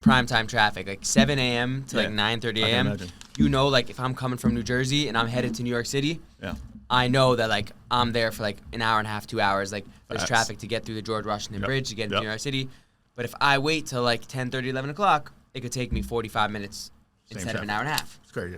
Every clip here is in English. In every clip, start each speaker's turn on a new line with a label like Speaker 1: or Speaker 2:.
Speaker 1: prime time traffic, like 7 a.m. to like 9:30 a.m. You know, like if I'm coming from New Jersey and I'm headed to New York City, I know that like I'm there for like an hour and a half, 2 hours. Like there's traffic to get through the George Washington Bridge to get into New York City. But if I wait till like 10:30, 11 o'clock, it could take me 45 minutes instead of an hour and a half.
Speaker 2: It's crazy.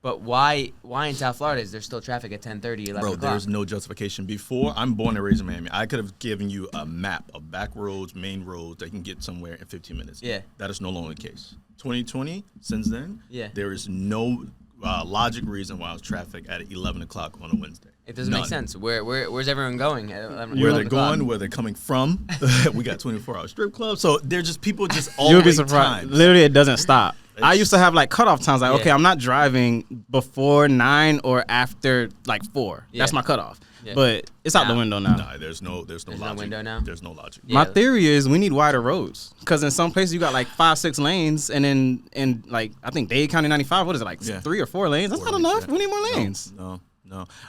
Speaker 1: But why in South Florida is there still traffic at 10:30, 11 o'clock?
Speaker 2: Bro, there's no justification. Before, I'm born and raised in Miami. I could have given you a map of back roads, main roads that can get somewhere in 15 minutes.
Speaker 1: Yeah.
Speaker 2: That is no longer the case. 2020, since then, there is no logic reason why it's traffic at 11 o'clock on a Wednesday.
Speaker 1: It doesn't make sense. Where's everyone going?
Speaker 2: Where they're going, where they're coming from. We got 24-hour strip clubs. So they're just people just all
Speaker 3: You'll be surprised. Times. Literally, it doesn't stop. I used to have like cutoff times. Like, okay, I'm not driving before 9 or after like 4. That's my cutoff. Yeah. But it's out the window now.
Speaker 2: Nah, there's no logic.
Speaker 1: No window now?
Speaker 2: There's no logic.
Speaker 3: Yeah. My theory is we need wider roads. Because in some places you got like 5-6 lanes, and then in like I think Dade County 95, what is it, like 3 or 4 lanes? That's not enough. We need more lanes.
Speaker 2: No.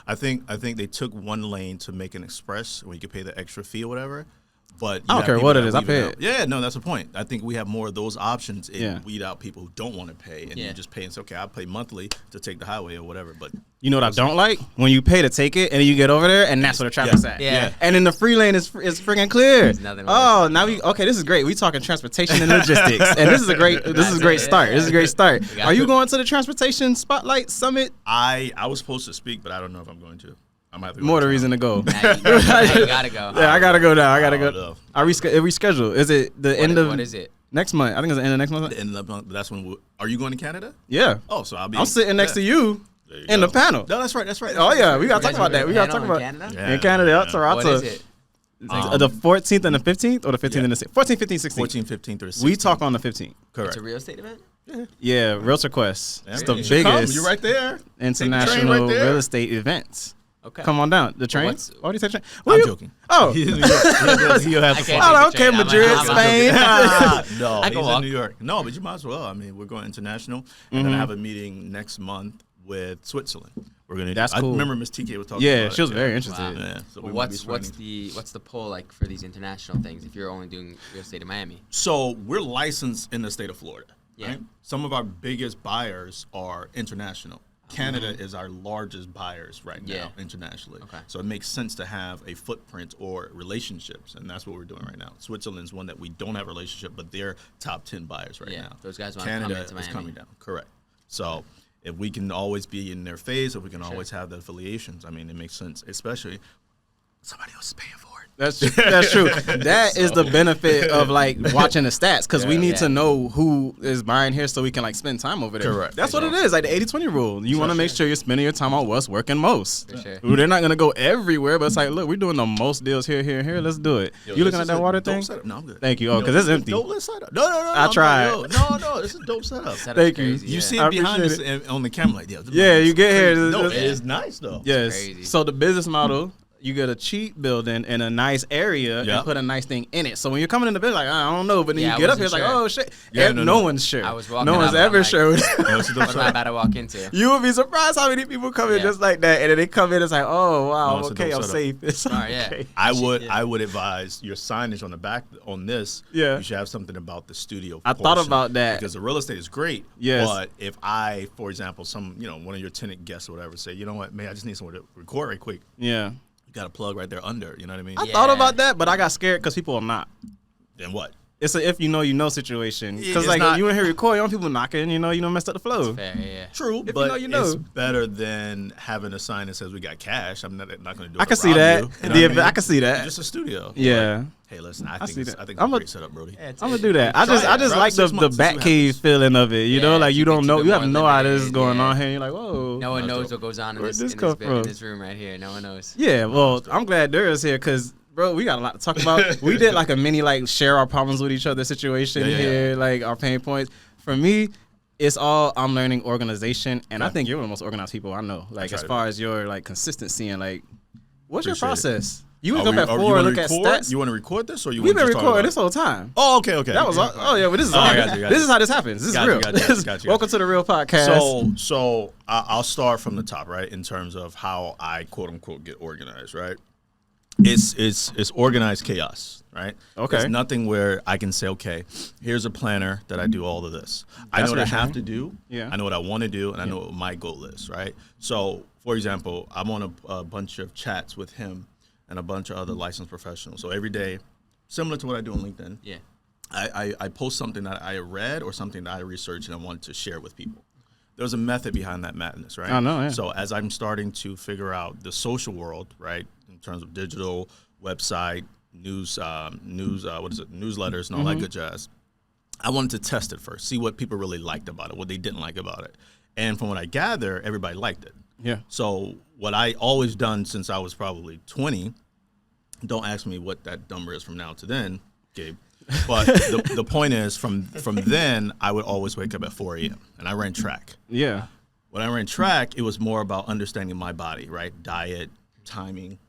Speaker 2: I think they took one lane to make an express where you could pay the extra fee or whatever. But
Speaker 3: I don't care what it is. I pay it.
Speaker 2: Yeah, no, that's the point. I think we have more of those options and weed out people who don't want to pay, and you just pay and say, okay, I'll pay monthly to take the highway or whatever. But
Speaker 3: you know what I don't like? When you pay to take it and then you get over there and that's where the traffic's at.
Speaker 1: Yeah.
Speaker 3: And then the free lane is freaking clear. Oh, now this is great. We talking transportation and logistics, and this is a great start. This is a great start. Are you going to the Transportation Spotlight Summit?
Speaker 2: I was supposed to speak, but I don't know if I'm going to.
Speaker 3: More the reason to go.
Speaker 1: You gotta go.
Speaker 3: Yeah, I gotta go now. I gotta go. I reschedule. Is it the end of?
Speaker 1: What is it?
Speaker 3: Next month. I think it's the end of next month.
Speaker 2: The end of the month. That's when. Are you going to Canada?
Speaker 3: Yeah.
Speaker 2: Oh, so I'll be.
Speaker 3: I'm sitting next to you in the panel.
Speaker 2: No, that's right.
Speaker 3: Oh yeah, we gotta talk about that. We gotta talk about
Speaker 1: Canada.
Speaker 3: In Canada, Toronto.
Speaker 1: What is it?
Speaker 3: The 14th and the 15th, or the 15th and the 14th, 15th, 16th.
Speaker 2: 14, 15th, or 16th.
Speaker 3: We talk on the 15th.
Speaker 2: Correct.
Speaker 1: It's a real estate event.
Speaker 3: Yeah, Realtor Quest. It's the biggest.
Speaker 2: You're right there.
Speaker 3: International real estate events.
Speaker 1: Okay.
Speaker 3: Come on down. The train? Why do you say train?
Speaker 2: I'm joking.
Speaker 3: Oh.
Speaker 2: He'll have
Speaker 3: fun. Okay, Madrid, Spain.
Speaker 2: No, he's in New York. No, but you might as well. I mean, we're going international. And then I have a meeting next month with Switzerland. We're gonna.
Speaker 3: That's cool.
Speaker 2: I remember Miss TK was talking about
Speaker 3: Yeah, she was very interested.
Speaker 1: Wow.
Speaker 2: Yeah, so
Speaker 1: what's the pull like for these international things if you're only doing real estate in Miami?
Speaker 2: So we're licensed in the state of Florida.
Speaker 1: Yeah.
Speaker 2: Right? Some of our biggest buyers are international. Canada is our largest buyers right now internationally. Okay. So it makes sense to have a footprint or relationships, and that's what we're doing right now. Switzerland's one that we don't have a relationship, but they're top 10 buyers right now.
Speaker 1: Those guys want
Speaker 2: Canada
Speaker 1: to come into Miami.
Speaker 2: is coming down. Correct. So if we can always be in their phase, if we can always have the affiliations, I mean, it makes sense, especially somebody else is paying for it.
Speaker 3: That's true. That is the benefit of like watching the stats, because we need to know who is buying here so we can like spend time over there.
Speaker 2: Correct.
Speaker 3: That's what it is, like the 80-20 rule. You want to make sure you're spending your time on what's working most.
Speaker 1: For sure.
Speaker 3: They're not gonna go everywhere, but it's like, look, we're doing the most deals here. Let's do it. You looking at that water thing?
Speaker 2: No, I'm good.
Speaker 3: Thank you. Oh, because it's empty.
Speaker 2: Dope setup. No.
Speaker 3: I tried.
Speaker 2: No, this is a dope setup.
Speaker 3: Thank you.
Speaker 2: You see it behind us on the camera, like
Speaker 3: yeah. You get here.
Speaker 2: No, it is nice though.
Speaker 3: Yes. So the business model. You get a cheap building in a nice area and put a nice thing in it. So when you're coming in the building, like, I don't know, but then you get up here, it's like, oh shit.
Speaker 2: Yeah,
Speaker 3: no one's sure.
Speaker 1: I was walking
Speaker 3: no one's ever sure.
Speaker 1: What am I about to walk into?
Speaker 3: You would be surprised how many people come in just like that, and then they come in, it's like, oh wow, okay, I'm safe. It's okay.
Speaker 2: I would advise your signage on the back on this.
Speaker 3: Yeah,
Speaker 2: you should have something about the studio.
Speaker 3: I thought about that
Speaker 2: because the real estate is great.
Speaker 3: Yes,
Speaker 2: but if I, for example, one of your tenant guests or whatever, say, you know what, man, I just need someone to record right quick.
Speaker 3: Yeah.
Speaker 2: Got a plug right there under, you know what I mean?
Speaker 3: I thought about that, but I got scared because people are not.
Speaker 2: Then what?
Speaker 3: It's a if you know situation. Because like you in here recording, on people knocking, you know, messed up the flow.
Speaker 1: That's fair, yeah.
Speaker 2: True,
Speaker 3: if
Speaker 2: but
Speaker 3: you know.
Speaker 2: It's better than having a sign that says we got cash. I'm not going to do it.
Speaker 3: I can see that. I can see that.
Speaker 2: Just a studio.
Speaker 3: Yeah.
Speaker 2: But, hey, listen, I think it's a great setup, Brody.
Speaker 3: I'm gonna do that. I just like the Batcave feeling of it. You know, like you don't know, you have no idea this is going on here. You're like, whoa.
Speaker 1: No one knows what goes on in this room right here. No one knows.
Speaker 3: Yeah, well, I'm glad Dura's here because, bro, we got a lot to talk about. We did like a mini like share our problems with each other situation here, like our pain points. For me, it's all I'm learning organization, and I think you're one of the most organized people I know. Like as far as your like consistency and like, what's your process? You wake up at 4 and look at stats.
Speaker 2: You want to record this, or you?
Speaker 3: We've been recording this whole time.
Speaker 2: Oh, okay.
Speaker 3: That was but this is this is how this happens. This is real. Welcome to the Real Podcast.
Speaker 2: So I'll start from the top, right? In terms of how I quote unquote get organized, right? It's organized chaos, right?
Speaker 3: Okay.
Speaker 2: It's nothing where I can say, okay, here's a planner that I do all of this. I know what I have to do.
Speaker 3: Yeah.
Speaker 2: I know what I want to do, and I know what my goal is, right? So, for example, I'm on a bunch of chats with him and a bunch of other licensed professionals. So every day, similar to what I do on LinkedIn, I post something that I read or something that I researched and I wanted to share with people. There's a method behind that madness, right?
Speaker 3: I know, yeah.
Speaker 2: So as I'm starting to figure out the social world, right, in terms of digital, website, newsletters and all that good jazz, I wanted to test it first, see what people really liked about it, what they didn't like about it. And from what I gather, everybody liked it.
Speaker 3: Yeah.
Speaker 2: So what I always done since I was probably 20, don't ask me what that number is from now to then, Gabe. But the point is, from then, I would always wake up at 4 a.m. and I ran track.
Speaker 3: Yeah.
Speaker 2: When I ran track, it was more about understanding my body, right? Diet, timing,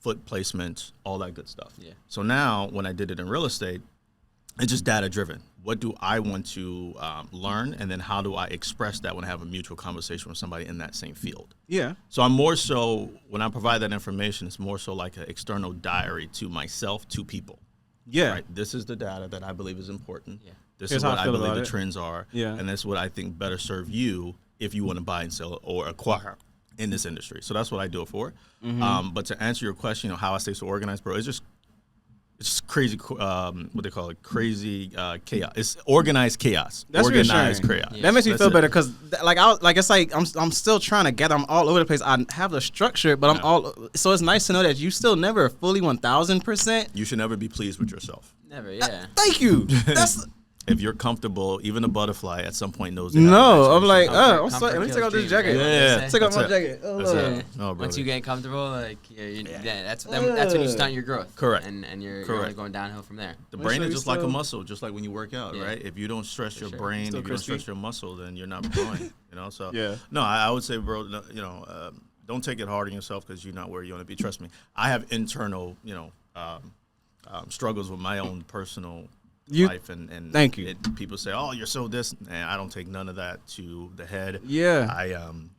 Speaker 2: foot placement, all that good stuff.
Speaker 1: Yeah.
Speaker 2: So now, when I did it in real estate, it's just data driven. What do I want to learn, and then how do I express that when I have a mutual conversation with somebody in that same field?
Speaker 3: Yeah.
Speaker 2: So I'm more so, when I provide that information, it's more so like an external diary to myself, to people.
Speaker 3: Yeah.
Speaker 2: Right. This is the data that I believe is important.
Speaker 1: Yeah.
Speaker 2: This
Speaker 3: Here's
Speaker 2: is what
Speaker 3: how I
Speaker 2: I
Speaker 3: feel
Speaker 2: believe
Speaker 3: about
Speaker 2: the
Speaker 3: it.
Speaker 2: trends are.
Speaker 3: Yeah.
Speaker 2: And that's what I think better serve you if you want to buy and sell or acquire in this industry. So that's what I do it for. But to answer your question, how I stay so organized, bro, it's just crazy. What they call it, crazy chaos. It's organized chaos.
Speaker 3: That's
Speaker 2: organized
Speaker 3: reassuring.
Speaker 2: chaos.
Speaker 3: That makes me
Speaker 2: That's
Speaker 3: feel
Speaker 2: it.
Speaker 3: better because, it's like I'm still trying to gather. I'm all over the place. I have the structure, but I'm all. So it's nice to know that you still never fully 1,000%.
Speaker 2: You should never be pleased with yourself.
Speaker 1: Never, yeah.
Speaker 3: Thank you. That's
Speaker 2: If you're comfortable, even a butterfly at some point knows.
Speaker 3: no. I'm like,
Speaker 1: Comfort
Speaker 3: I'm sorry. Let me take off this
Speaker 1: kills
Speaker 3: jacket.
Speaker 1: dreams, right?
Speaker 2: Yeah.
Speaker 3: Take off my
Speaker 2: That's it.
Speaker 3: jacket. Oh,
Speaker 2: That's
Speaker 3: Lord.
Speaker 2: it. No,
Speaker 1: Once
Speaker 2: brother.
Speaker 1: you get comfortable, like that's when you stunt your growth.
Speaker 2: Correct.
Speaker 1: And you're
Speaker 2: Correct.
Speaker 1: only going downhill from there.
Speaker 2: The
Speaker 3: Make
Speaker 2: brain
Speaker 3: sure
Speaker 2: is
Speaker 3: you
Speaker 2: just like a
Speaker 3: still-
Speaker 2: muscle, just like when you work out,
Speaker 1: Yeah.
Speaker 2: right? If you don't stress your
Speaker 1: sure.
Speaker 2: brain,
Speaker 3: Still
Speaker 2: if you don't stress
Speaker 3: crispy.
Speaker 2: your muscle, then you're not growing. So
Speaker 3: Yeah.
Speaker 2: no, I would say, bro, don't take it hard on yourself because you're not where you want to be. Trust me, I have internal, struggles with my own personal life, and
Speaker 3: thank you.
Speaker 2: People say, "Oh, you're so this," and I don't take none of that to the head.
Speaker 3: Yeah.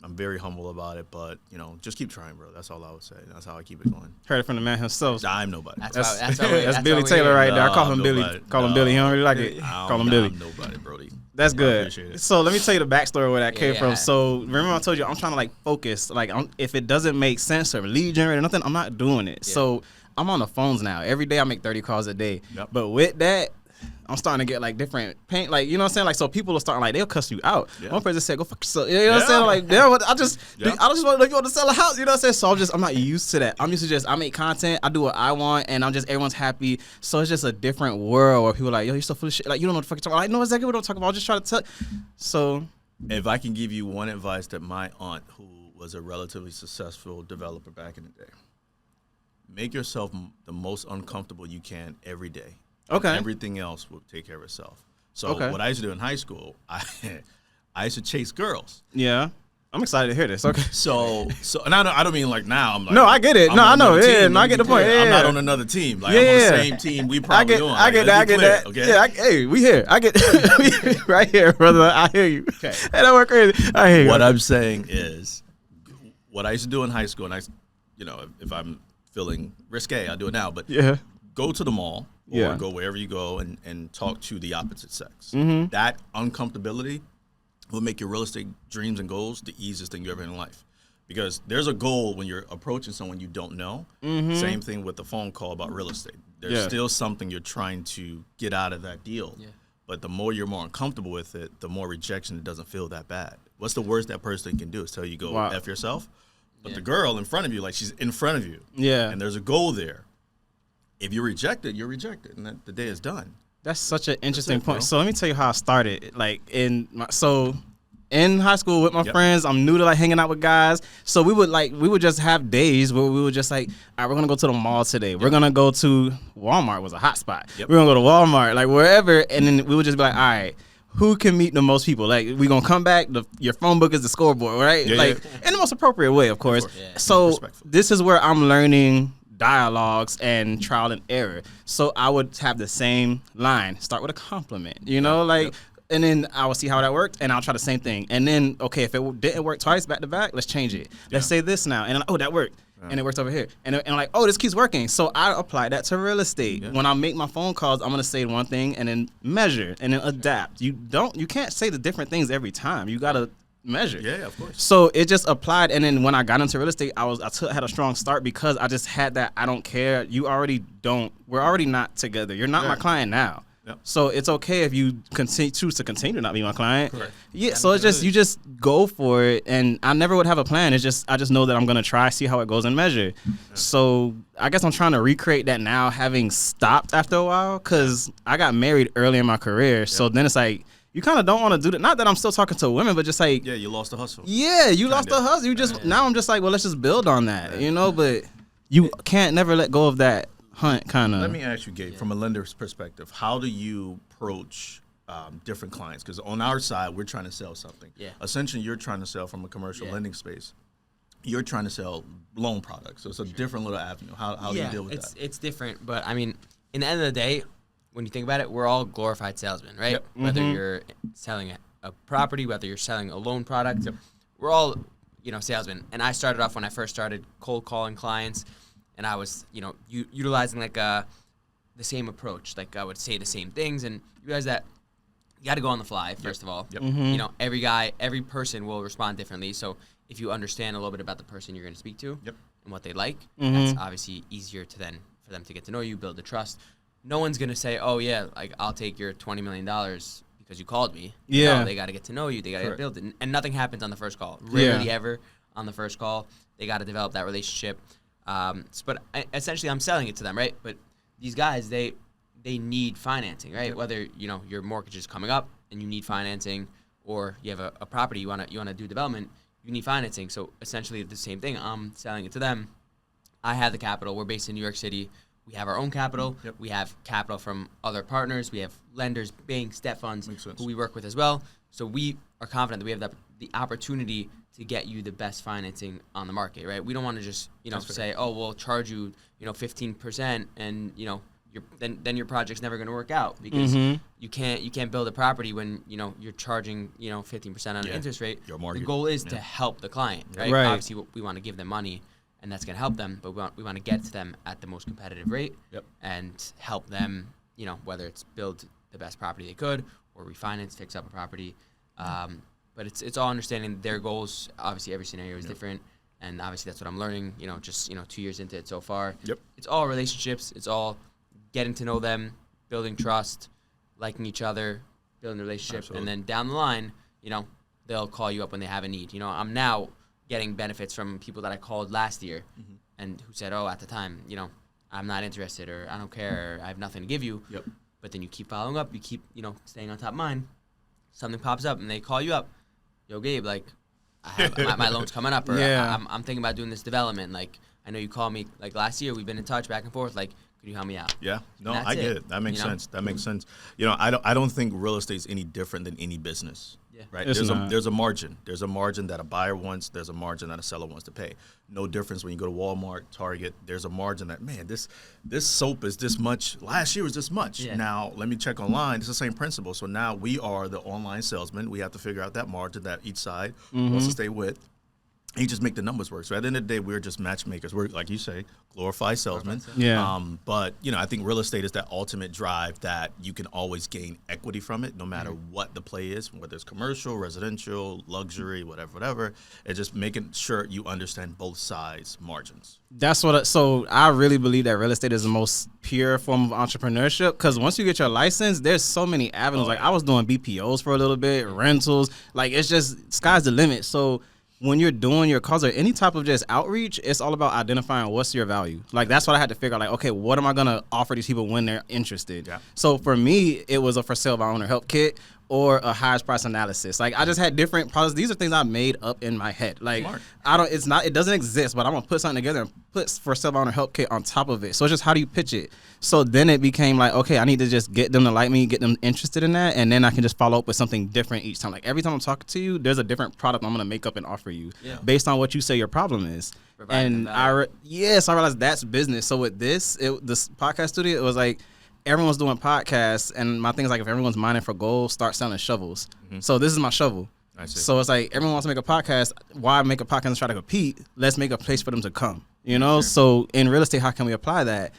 Speaker 2: I'm very humble about it, but just keep trying, bro. That's all I would say. That's how I keep it going.
Speaker 3: Heard it from the man himself.
Speaker 2: I'm nobody.
Speaker 1: That's
Speaker 2: bro.
Speaker 1: why-
Speaker 3: That's
Speaker 1: that's
Speaker 3: Billy
Speaker 1: why
Speaker 3: Taylor
Speaker 1: we're
Speaker 3: right
Speaker 1: here.
Speaker 3: there. I call him
Speaker 2: Nobody.
Speaker 3: Billy. Call him Billy. He don't really like it. Call him Billy.
Speaker 2: I'm nobody, Brody.
Speaker 3: That's
Speaker 2: I
Speaker 3: good.
Speaker 2: appreciate it.
Speaker 3: So let me tell you the backstory where that came
Speaker 1: Yeah.
Speaker 3: from. So remember I told you I'm trying to focus. If it doesn't make sense or lead generate or nothing, I'm not doing it.
Speaker 1: Yeah.
Speaker 3: So I'm on the phones now. Every day I make 30 calls a day.
Speaker 2: Yep.
Speaker 3: But with that, I'm starting to get different paint, you know what I'm saying? So people are starting they'll cuss you out.
Speaker 2: Yeah.
Speaker 3: One person said, "Go fuck yourself." You know what I'm saying? I just want to know if you want to sell a house. You know what I'm saying? So I'm not used to that. I'm used to I make content, I do what I want, and everyone's happy. So it's just a different world where people are like, "Yo, you're so full of shit." You don't know what the fuck you're talking about. I know exactly what I'm talking about. I'm just trying to tell. So
Speaker 2: If I can give you one advice that my aunt, who was a relatively successful developer back in the day, make yourself the most uncomfortable you can every day.
Speaker 3: Okay.
Speaker 2: And everything else will take care of itself. So what I used to do in high school, I used to chase girls.
Speaker 3: yeah. I'm excited to hear this. Okay.
Speaker 2: So and I don't mean now. I'm like,
Speaker 3: No, I get it.
Speaker 2: I'm
Speaker 3: No,
Speaker 2: on
Speaker 3: I know.
Speaker 2: another
Speaker 3: Yeah,
Speaker 2: team.
Speaker 3: no, I get the point.
Speaker 2: I'm not
Speaker 3: Yeah.
Speaker 2: on another team. I'm on
Speaker 3: Yeah.
Speaker 2: the same team we probably on.
Speaker 3: I get that. I get that.
Speaker 2: Okay?
Speaker 3: Yeah. Hey, we here. I get right here, brother. I hear you.
Speaker 2: Okay.
Speaker 3: Hey, that went crazy. I hear you.
Speaker 2: What I'm saying is, what I used to do in high school, and if I'm feeling risque, I do it now. But
Speaker 3: Yeah.
Speaker 2: go to the mall or
Speaker 3: Yeah.
Speaker 2: go wherever you go and talk to the opposite sex.
Speaker 3: Mm-hmm.
Speaker 2: That uncomfortability will make your real estate dreams and goals the easiest thing you ever in life. Because there's a goal when you're approaching someone you don't know.
Speaker 3: Mm-hmm.
Speaker 2: Same thing with the phone call about real estate. There's still something you're trying to get out of that deal.
Speaker 1: Yeah.
Speaker 2: But the more you're more uncomfortable with it, the more rejection, it doesn't feel that bad. What's the worst that person can do is tell you go
Speaker 3: Wow.
Speaker 2: F yourself? But
Speaker 1: Yeah.
Speaker 2: the girl in front of you, she's in front of you.
Speaker 3: Yeah.
Speaker 2: And there's a goal there. If you're rejected, you're rejected, and the day is done.
Speaker 3: That's such an interesting
Speaker 2: it,
Speaker 3: point.
Speaker 2: bro.
Speaker 3: So let me tell you how I started. In high school with my friends, I'm new to hanging out with guys. So we would just have days where we would just all right, we're gonna go to the mall today. We're gonna go to Walmart was a hot spot.
Speaker 2: Yep.
Speaker 3: We're gonna go to Walmart, wherever, and then we would just be like, all right, who can meet the most people? We gonna come back. Your phone book is the scoreboard, right?
Speaker 2: Yeah,
Speaker 3: In the most appropriate way, of course.
Speaker 1: Yeah.
Speaker 3: So
Speaker 2: Respectful.
Speaker 3: this is where I'm learning dialogues and trial and error. So I would have the same line. Start with a compliment, and then I will see how that worked, and I'll try the same thing. And then, okay, if it didn't work twice back to back, let's change it. Let's say this now, and that worked. and it works over here. And like, oh, this keeps working. So I apply that to real estate. Yeah. When I make my phone calls, I'm gonna say one thing and then measure and then adapt. You can't say the different things every time. You gotta measure.
Speaker 2: Yeah, of course.
Speaker 3: So it just applied, and then when I got into real estate, I had a strong start because I just had that. I don't care. You already don't. We're already not together. You're not my client now. Yep. So it's okay if you choose to continue to not be my client. Correct. Yeah. So it's just you just go for it, and I never would have a plan. It's just I just know that I'm gonna try, see how it goes, and measure. Yeah. So I guess I'm trying to recreate that now, having stopped after a while, because I got married early in my career. Yep. So then it's like you kind of don't want to do that. Not that I'm still talking to women, but just like
Speaker 2: you lost the hustle.
Speaker 3: Yeah, you lost the hustle. You just now I'm just like, well, let's just build on that, But you can't never let go of that. Hunt kind of.
Speaker 2: Let me ask you, Gabe, from a lender's perspective, how do you approach different clients? Because on our side, we're trying to sell something. Yeah. Essentially, you're trying to sell from a commercial lending space. You're trying to sell loan products, so it's a different little avenue. How do you deal with that?
Speaker 1: It's different, but I mean, in the end of the day, when you think about it, we're all glorified salesmen, right? Yep. Whether you're selling a property, whether you're selling a loan product, we're all salesmen. And I started off when I first started cold calling clients. And I was, utilizing like the same approach. Like I would say the same things, and you realize that you got to go on the fly first of all. Yep. Mm-hmm. Every person will respond differently. So if you understand a little bit about the person you're going to speak to and what they like, that's obviously easier for them to get to know you, build the trust. No one's going to say, oh yeah, like I'll take your $20 million because you called me.
Speaker 3: Yeah.
Speaker 1: No, they got to get to know you. They got to build it, and nothing happens on the first call. Rarely ever on the first call. They got to develop that relationship. But essentially, I'm selling it to them, right? But these guys, they need financing, right? Whether your mortgage is coming up and you need financing, or you have a property you wanna do development, you need financing. So essentially, the same thing. I'm selling it to them. I have the capital. We're based in New York City. We have our own capital. Yep. We have capital from other partners. We have lenders, banks, debt funds who we work with as well. So we are confident that we have the opportunity to get you the best financing on the market, right? We don't want to just, say, oh, we'll charge you, 15%, and then your project's never going to work out because you can't build a property when you're charging 15% on an interest rate. The goal is to help the client, right? Obviously, we want to give them money, and that's going to help them, but we want to get to them at the most competitive rate and help them, whether it's build the best property they could or refinance, fix up a property. But it's all understanding their goals. Obviously, every scenario is different, and obviously that's what I'm learning. Just 2 years into it so far. Yep. It's all relationships. It's all getting to know them, building trust, liking each other, building a relationship, Absolutely. And then down the line, they'll call you up when they have a need. I'm now getting benefits from people that I called last year, and who said, "Oh, at the time, I'm not interested, or I don't care, or I have nothing to give you." Yep. But then you keep following up, you keep staying on top of mind. Something pops up, and they call you up. Yo, Gabe, like, I have my loan's coming up, or I'm thinking about doing this development. Like, I know you called me like last year. We've been in touch back and forth. Like, could you help me out?
Speaker 2: Yeah, no, I get it. That makes sense. That makes sense. I don't think real estate is any different than any business. Yeah. Right. There's a margin. There's a margin that a buyer wants. There's a margin that a seller wants to pay. No difference when you go to Walmart, Target. There's a margin that this soap is this much. Last year was this much. Yeah. Now let me check online. It's the same principle. So now we are the online salesman. We have to figure out that margin that each side wants to stay with. You just make the numbers work. So at the end of the day, we're just matchmakers. We're, like you say, glorified salesmen. Yeah. But I think real estate is that ultimate drive that you can always gain equity from it, no matter what the play is, whether it's commercial, residential, luxury, whatever. It's just making sure you understand both sides' margins.
Speaker 3: That's so I really believe that real estate is the most pure form of entrepreneurship, because once you get your license, there's so many avenues. Like I was doing BPOs for a little bit, rentals. Like it's just sky's the limit. So when you're doing your calls or any type of just outreach, it's all about identifying what's your value. Like, that's what I had to figure out. Like, okay, what am I going to offer these people when they're interested? Yeah. So for me, it was a for sale by owner help kit or a highest price analysis. Like, I just had different products. These are things I made up in my head. Like, it doesn't exist, but I'm going to put something together and put for sale by owner help kit on top of it. So it's just, how do you pitch it? So then it became like, okay, I need to just get them to like me, get them interested in that, and then I can just follow up with something different each time. Like, every time I'm talking to you, there's a different product I'm going to make up and offer you based on what you say your problem is. And I realized that's business. So with this podcast studio, it was like, everyone's doing podcasts, and my thing is like, if everyone's mining for gold, start selling shovels. So this is my shovel. I see. So it's like, everyone wants to make a podcast. Why make a podcast and try to compete? Let's make a place for them to come. You know, so in real estate, how can we apply that?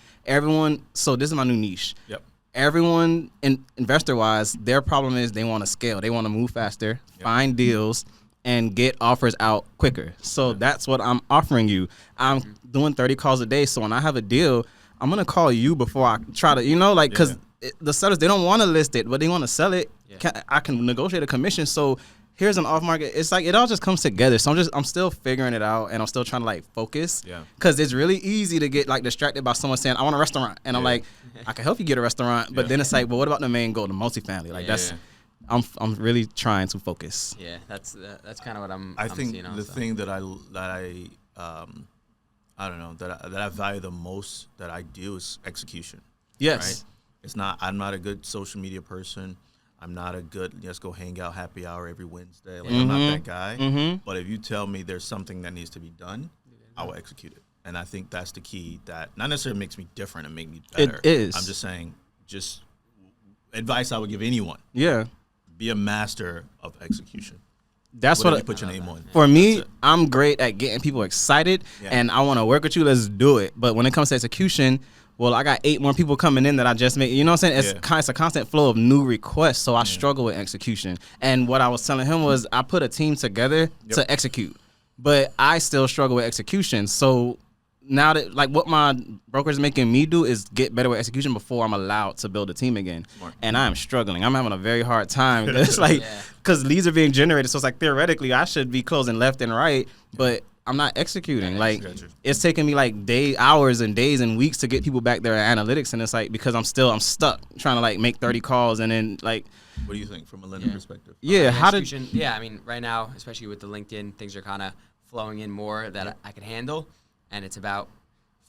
Speaker 3: So this is my new niche.
Speaker 2: Yep.
Speaker 3: Everyone, investor-wise, their problem is they want to scale. They want to move faster, find deals, and get offers out quicker. So that's what I'm offering you. I'm doing 30 calls a day. So when I have a deal, I'm going to call you before I try to, because the sellers, they don't want to list it, but they want to sell it. Yeah. I can negotiate a commission. So here's an off market. It's like it all just comes together. So I'm still figuring it out, and I'm still trying to focus. Yeah. Because it's really easy to get distracted by someone saying, I want a restaurant. And I'm like, I can help you get a restaurant. But then it's like, but what about the main goal, the multifamily? I'm really trying to focus.
Speaker 1: Yeah, that's kind of what I'm
Speaker 2: think
Speaker 1: seeing
Speaker 2: the thing that I don't know, that I value the most that I do is execution.
Speaker 3: Yes.
Speaker 2: Right? I'm not a good social media person. I'm not a good, let's go hang out happy hour every Wednesday. I'm not that guy. But if you tell me there's something that needs to be done, I will execute it. And I think that's the key that not necessarily makes me different and make me better.
Speaker 3: It is.
Speaker 2: I'm just saying, just advice I would give anyone.
Speaker 3: Yeah.
Speaker 2: Be a master of execution.
Speaker 3: That's what
Speaker 2: you put your name on.
Speaker 3: For me, I'm great at getting people excited, and I want to work with you. Let's do it. But when it comes to execution, well, I got 8 more people coming in that I just made. You know what I'm saying? It's a constant flow of new requests, so I struggle with execution. And what I was telling him was I put a team together to execute, but I still struggle with execution. So now that what my broker is making me do is get better with execution before I'm allowed to build a team again. Smart. And I am struggling. I'm having a very hard time. It's because leads are being generated. So it's theoretically I should be closing left and right, but I'm not executing. It's taking me hours and days and weeks to get people back there at analytics, and it's because I'm stuck trying to make 30 calls and then
Speaker 2: What do you think from a lender perspective?
Speaker 3: Yeah,
Speaker 1: I mean, right now, especially with the LinkedIn, things are kind of flowing in more that I can handle, and it's about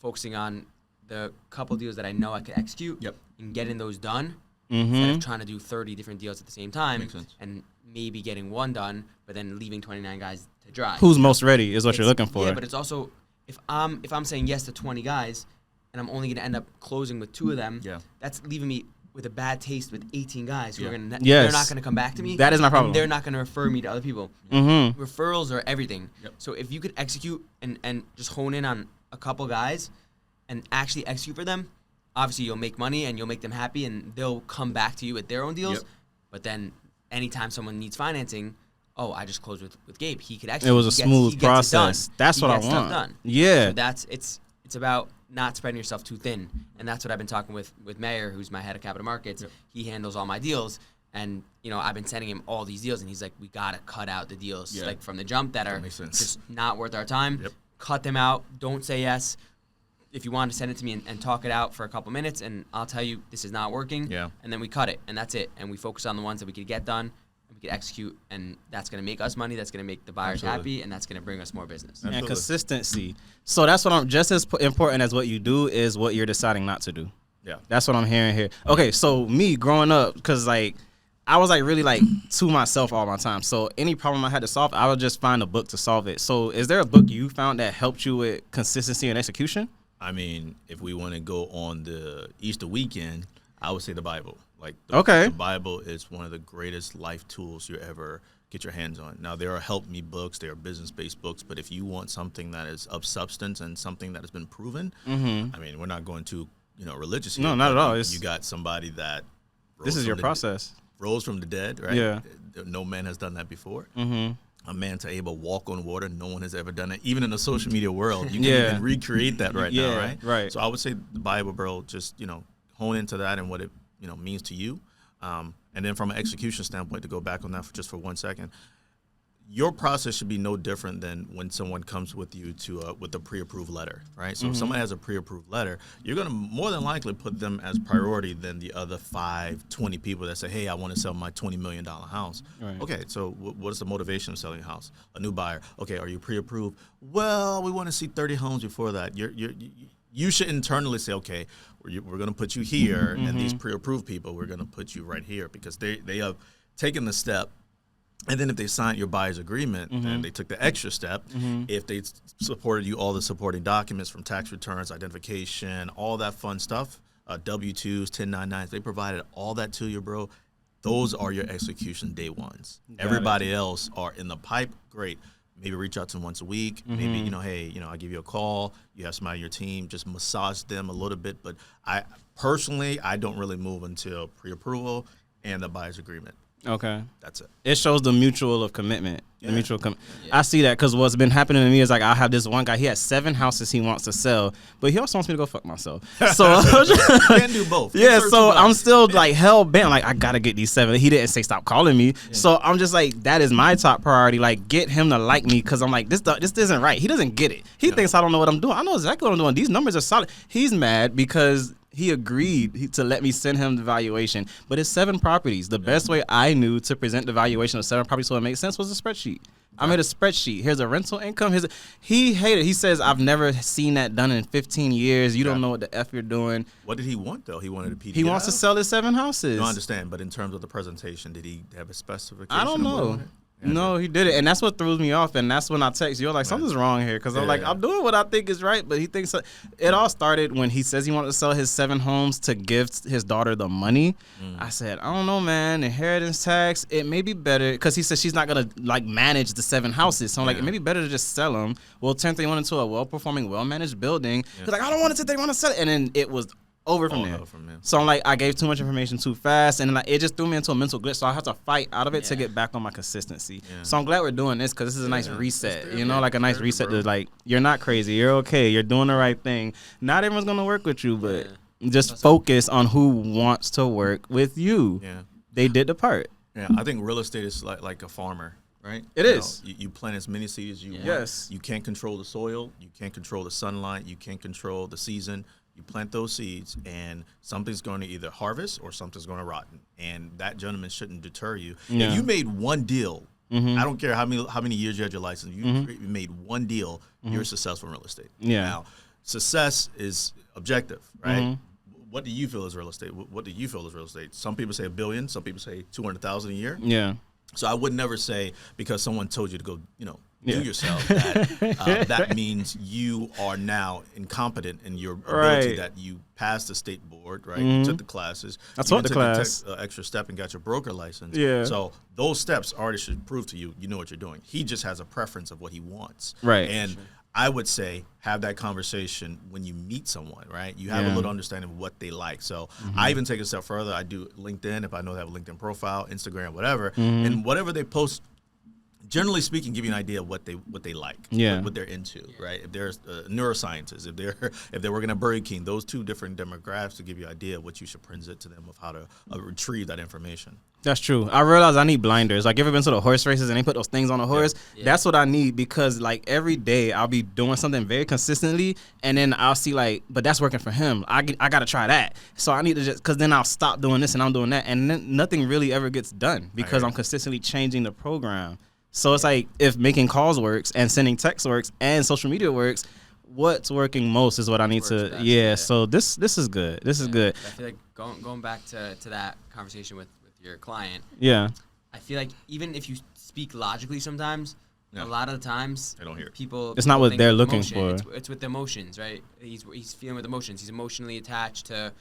Speaker 1: focusing on the couple deals that I know I could execute and getting those done instead of trying to do 30 different deals at the same time and maybe getting one done, but then leaving 29 guys to dry.
Speaker 3: Who's most ready is what you're looking for.
Speaker 1: Yeah, but it's also if I'm saying yes to 20 guys and I'm only going to end up closing with 2 of them, that's leaving me with a bad taste with 18 guys who are going to they're not going to come back to me.
Speaker 3: That is my problem.
Speaker 1: They're not going to refer me to other people. Referrals are everything. So if you could execute and just hone in on a couple guys and actually execute for them, obviously you'll make money and you'll make them happy and they'll come back to you with their own deals. But then anytime someone needs financing, I just closed with Gabe. He could execute.
Speaker 3: It was a smooth process. That's what I want.
Speaker 1: Done.
Speaker 3: Yeah.
Speaker 1: So it's about not spreading yourself too thin. And that's what I've been talking with Mayor, who's my head of capital markets. He handles all my deals. And, I've been sending him all these deals. And he's like, we got to cut out the deals from the jump that are just not worth our time. Cut them out. Don't say yes. If you want to send it to me and talk it out for a couple minutes, and I'll tell you this is not working. And then we cut it. And that's it. And we focus on the ones that we could get done. We could execute, and that's going to make us money. That's going to make the buyers happy, and that's going to bring us more business.
Speaker 3: And consistency. So that's what I'm just as important as what you do is what you're deciding not to do.
Speaker 2: Yeah,
Speaker 3: that's what I'm hearing here. Okay, so me growing up, because I was really to myself all my time. So any problem I had to solve, I would just find a book to solve it. So is there a book you found that helped you with consistency and execution?
Speaker 2: I mean, if we want to go on the Easter weekend, I would say the Bible. The Bible is one of the greatest life tools you ever get your hands on. Now, there are help me books, there are business-based books, but if you want something that is of substance and something that has been proven, I mean, we're not going to, religious here.
Speaker 3: No, not at all.
Speaker 2: You got somebody that
Speaker 3: this is your process.
Speaker 2: Rose from the dead, right?
Speaker 3: Yeah.
Speaker 2: No man has done that before. A man to able to walk on water, no one has ever done it. Even in the social media world, you can even recreate that now, right?
Speaker 3: Right.
Speaker 2: So I would say the Bible, bro, just, hone into that and what it means to you. And then from an execution standpoint, to go back on that for 1 second, your process should be no different than when someone comes with you with a pre-approved letter, right? So if someone has a pre-approved letter, you're going to more than likely put them as priority than the other 20 people that say, hey, I want to sell my $20 million house. Right. Okay, so what is the motivation of selling a house? A new buyer. Okay, are you pre-approved? Well, we want to see 30 homes before that. You should internally say, okay, we're going to put you here, and these pre-approved people, we're going to put you right here because they have taken the step. And then if they signed your buyer's agreement and they took the extra step, if they supported you all the supporting documents from tax returns, identification, all that fun stuff, W-2s, 1099s, they provided all that to you, bro. Those are your execution day ones. Everybody else are in the pipe. Great. maybe reach out to them once a week. Maybe, hey, I give you a call. You have somebody on your team. Just massage them a little bit. But I don't really move until pre-approval and the buyer's agreement.
Speaker 3: Okay.
Speaker 2: That's it.
Speaker 3: It shows the mutual of commitment. The mutual I see that because what's been happening to me is like I have this one guy. He has 7 houses he wants to sell, but he also wants me to go fuck myself. So
Speaker 2: can do both.
Speaker 3: So I'm still like hell bent. Like I gotta get these 7. He didn't say stop calling me. Yeah. So I'm just like that is my top priority. Like get him to like me because I'm like this isn't right. He doesn't get it. He thinks I don't know what I'm doing. I know exactly what I'm doing. These numbers are solid. He's mad because he agreed to let me send him the valuation, but it's 7 properties. The best way I knew to present the valuation of 7 properties so it makes sense was a spreadsheet. I made a spreadsheet. Here's a rental income. He hated. He says, I've never seen that done in 15 years. You don't know what the F you're doing.
Speaker 2: What did he want, though? He wanted a PDF?
Speaker 3: He wants to sell his 7 houses.
Speaker 2: No, I understand. But in terms of the presentation, did he have a specification?
Speaker 3: I don't know. No, he did it, and that's what throws me off. And that's when I text you, like something's wrong here, because I'm like, I'm doing what I think is right, but he thinks it all started when he says he wanted to sell his 7 homes to give his daughter the money. I said, I don't know, man. Inheritance tax, it may be better because he said she's not gonna like manage the 7 houses. So I'm like, it may be better to just sell them. We'll turn 31 into a well-performing, well-managed building. He's like, I don't want to. They want to sell it, and then it was over from there. So I'm like, I gave too much information too fast, and it just threw me into a mental glitch. So I have to fight out of it to get back on my consistency. So I'm glad we're doing this because this is a nice reset. Like a nice reset to like, you're not crazy, you're okay, you're doing the right thing. Not everyone's gonna work with you, but just focus on who wants to work with you. They did the part.
Speaker 2: I think real estate is like a farmer. Right?
Speaker 3: It is.
Speaker 2: You plant as many seeds as you want.
Speaker 3: Yes.
Speaker 2: You can't control the soil. You can't control the sunlight. You can't control the season. You plant those seeds, and something's going to either harvest or something's going to rotten. And that, gentleman, shouldn't deter you. If you made one deal, I don't care how many years you had your license, you made one deal, you're successful in real estate. Now, success is objective, right? What do you feel is real estate? What do you feel is real estate? Some people say $1 billion. Some people say $200,000 a year.
Speaker 3: Yeah.
Speaker 2: So I would never say because someone told you to go, do yourself, that that means you are now incompetent in your ability, that you passed the state board, right? You took the classes.
Speaker 3: I taught the class.
Speaker 2: Extra step and got your broker license.
Speaker 3: Yeah.
Speaker 2: So those steps already should prove to you know what you're doing. He just has a preference of what he wants.
Speaker 3: Right.
Speaker 2: And I would say have that conversation when you meet someone, right? You have a little understanding of what they like. So I even take it a step further. I do LinkedIn if I know they have a LinkedIn profile, Instagram, whatever. And whatever they post, generally speaking, give you an idea of what they like, what they're into, right? If they're neuroscientists, if they're working at Burger King, those 2 different demographics to give you an idea of what you should present to them of how to retrieve that information.
Speaker 3: That's true. I realize I need blinders. Like, ever been to the horse races and they put those things on the horse? That's what I need because, like, every day I'll be doing something very consistently and then I'll see, like, but that's working for him. I got to try that. So I need to because then I'll stop doing this and I'm doing that. And then nothing really ever gets done because I'm consistently changing the program. So it's like if making calls works and sending text works and social media works, what's working most is what I need to. Best, So this is good. This is good.
Speaker 1: I feel like going back to that conversation with your client.
Speaker 3: Yeah.
Speaker 1: I feel like even if you speak logically sometimes, a lot of the times
Speaker 2: I don't hear
Speaker 1: people.
Speaker 3: It's not what they're looking for.
Speaker 1: It's with emotions, right? He's feeling with emotions. He's emotionally attached to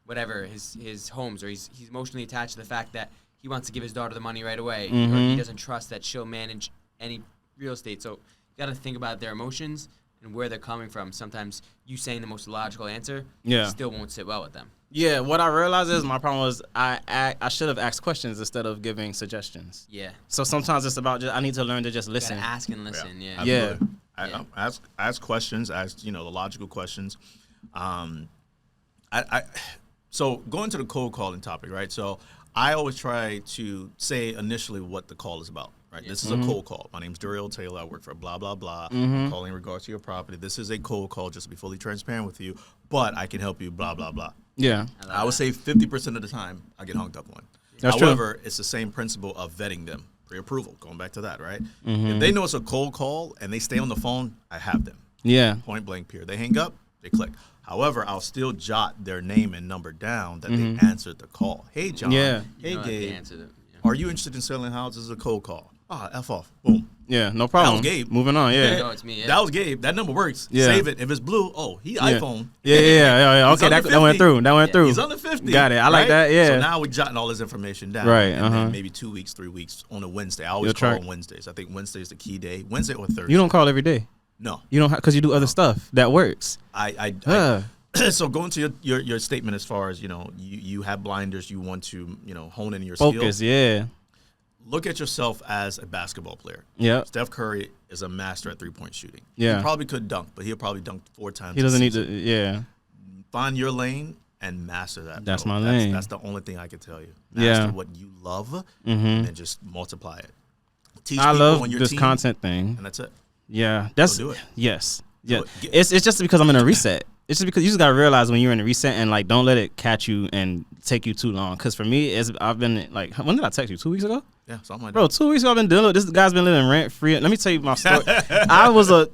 Speaker 1: whatever his homes, or he's emotionally attached to the fact that he wants to give his daughter the money right away, or he doesn't trust that she'll manage any real estate. So you got to think about their emotions and where they're coming from. Sometimes you saying the most logical answer still won't sit well with them.
Speaker 3: Yeah, what I realized is my problem was I should have asked questions instead of giving suggestions.
Speaker 1: Yeah.
Speaker 3: So sometimes it's about I need to learn to just listen.
Speaker 1: You gotta ask and listen.
Speaker 2: Ask questions. Ask the logical questions. So going to the cold calling topic, right? So I always try to say initially what the call is about. Right. This is a cold call. My name's Duriel Taylor. I work for blah, blah, blah. I'm calling in regards to your property. This is a cold call, just to be fully transparent with you, but I can help you, blah, blah, blah.
Speaker 3: Yeah.
Speaker 2: I would say 50% of the time I get hung up on. However, it's the same principle of vetting them, pre-approval, going back to that, right? If they know it's a cold call and they stay on the phone, I have them.
Speaker 3: Yeah.
Speaker 2: Point blank period. They hang up, they click. However, I'll still jot their name and number down that they answered the call. Hey, John.
Speaker 3: Yeah.
Speaker 2: Hey, Gabe. Are you interested in selling houses? This is a cold call. F off. Boom.
Speaker 3: Yeah, no problem.
Speaker 2: That was Gabe.
Speaker 3: Moving on, yeah.
Speaker 1: No, it's me. Yeah.
Speaker 2: That was Gabe. That number works.
Speaker 3: Yeah.
Speaker 2: Save it. If it's blue, he iPhone.
Speaker 3: Yeah. Okay, that went through.
Speaker 2: He's under 50.
Speaker 3: Got it. I like that, yeah.
Speaker 2: So now we're jotting all this information down.
Speaker 3: Right,
Speaker 2: And then maybe 2 weeks, 3 weeks on a Wednesday. I always call on Wednesdays. I think Wednesday is the key day. Wednesday or Thursday.
Speaker 3: You don't call every day?
Speaker 2: No.
Speaker 3: You don't, because you do other stuff that works.
Speaker 2: So going to your statement as far as, you have blinders, you want to, hone in your
Speaker 3: focus,
Speaker 2: skills.
Speaker 3: Yeah.
Speaker 2: Look at yourself as a basketball player.
Speaker 3: Yeah.
Speaker 2: Steph Curry is a master at 3-point shooting.
Speaker 3: Yeah.
Speaker 2: He probably could dunk, but he'll probably dunk 4 times.
Speaker 3: He doesn't need to, yeah.
Speaker 2: Find your lane and master that.
Speaker 3: That's my lane.
Speaker 2: That's the only thing I can tell you. Master what you love and just multiply it. Teach
Speaker 3: I
Speaker 2: people
Speaker 3: love
Speaker 2: on your
Speaker 3: this
Speaker 2: team,
Speaker 3: content thing.
Speaker 2: and that's it.
Speaker 3: Yeah. That's,
Speaker 2: do it.
Speaker 3: Yes.
Speaker 2: Do
Speaker 3: Yeah.
Speaker 2: it.
Speaker 3: It's just because I'm in a reset. It's just because you just gotta realize when you're in a reset and like don't let it catch you and take you too long. Cause for me, I've been like, when did I text you? 2 weeks ago?
Speaker 2: Yeah, something like that.
Speaker 3: Bro, 2 weeks ago I've been dealing with this guy's been living rent free. Let me tell you my story. I was a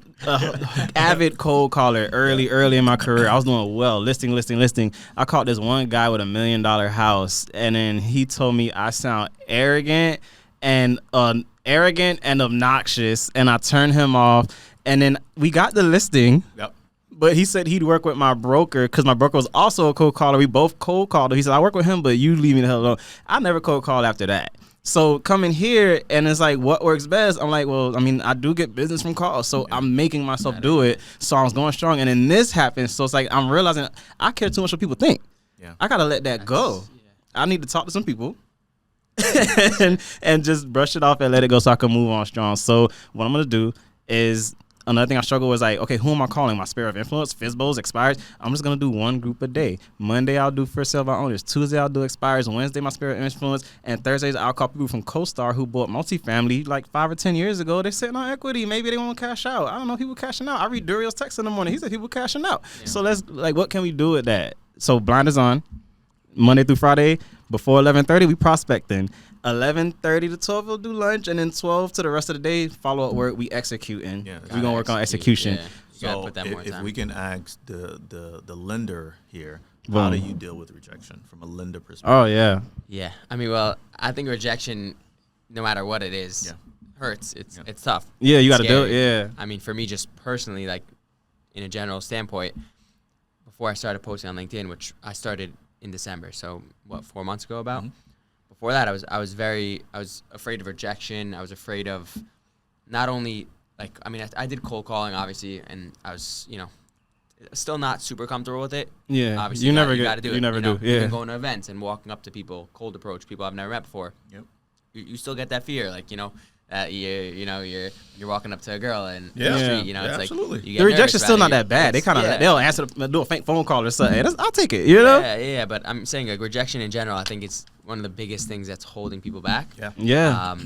Speaker 3: avid cold caller early in my career. I was doing well, listing. I called this one guy with $1 million house, and then he told me I sound arrogant and obnoxious, and I turned him off. And then we got the listing.
Speaker 2: Yep.
Speaker 3: But he said he'd work with my broker because my broker was also a cold caller. We both cold called him. He said, I work with him, but you leave me the hell alone. I never cold called after that. So coming here and it's like, what works best? I'm like, well, I mean, I do get business from calls, so I'm making myself do it. So I was going strong. And then this happens. So it's like, I'm realizing I care too much what people think.
Speaker 2: Yeah.
Speaker 3: I got to let that go. Yeah. I need to talk to some people and just brush it off and let it go so I can move on strong. So what I'm going to do is, another thing I struggle with is like, okay, who am I calling? My sphere of influence, FISBOs, expires. I'm just going to do one group a day. Monday, I'll do for sale by owners. Tuesday, I'll do expires. Wednesday, my sphere of influence. And Thursdays, I'll call people from CoStar who bought multifamily like 5 or 10 years ago. They're sitting on equity. Maybe they want to cash out. I don't know. People cashing out. I read Duriel's text in the morning. He said people cashing out. Yeah. So let's, like, what can we do with that? So blinders on. Monday through Friday, before 11:30, we prospecting. 11:30 to 12, we'll do lunch, and then 12 to the rest of the day, follow-up work, we executing. Yeah, we're going to work on execution.
Speaker 1: Yeah.
Speaker 2: So if we can ask the lender here, how do you deal with rejection from a lender perspective?
Speaker 3: Oh, yeah.
Speaker 1: Yeah. I mean, well, I think rejection, no matter what it is, hurts. It's tough.
Speaker 3: Yeah, you got to do it, yeah.
Speaker 1: I mean, for me, just personally, like, in a general standpoint, before I started posting on LinkedIn, which I started in December, so, 4 months ago about? Mm-hmm. Before that, I was afraid of rejection. I was afraid of not only, like, I mean, I did cold calling, obviously, and I was, still not super comfortable with it.
Speaker 3: Yeah,
Speaker 1: obviously, you got to do it. You never do. Yeah, even going to events and walking up to people, cold approach people I've never met before. Yep. You still get that fear, like, you're walking up to a girl and in the street, it's
Speaker 2: absolutely.
Speaker 1: Like
Speaker 3: the rejection's still not that bad. They kind of they'll answer, do a fake phone call or something. I'll take it,
Speaker 1: Yeah, but I'm saying like rejection in general, I think it's one of the biggest things that's holding people back.
Speaker 3: Yeah.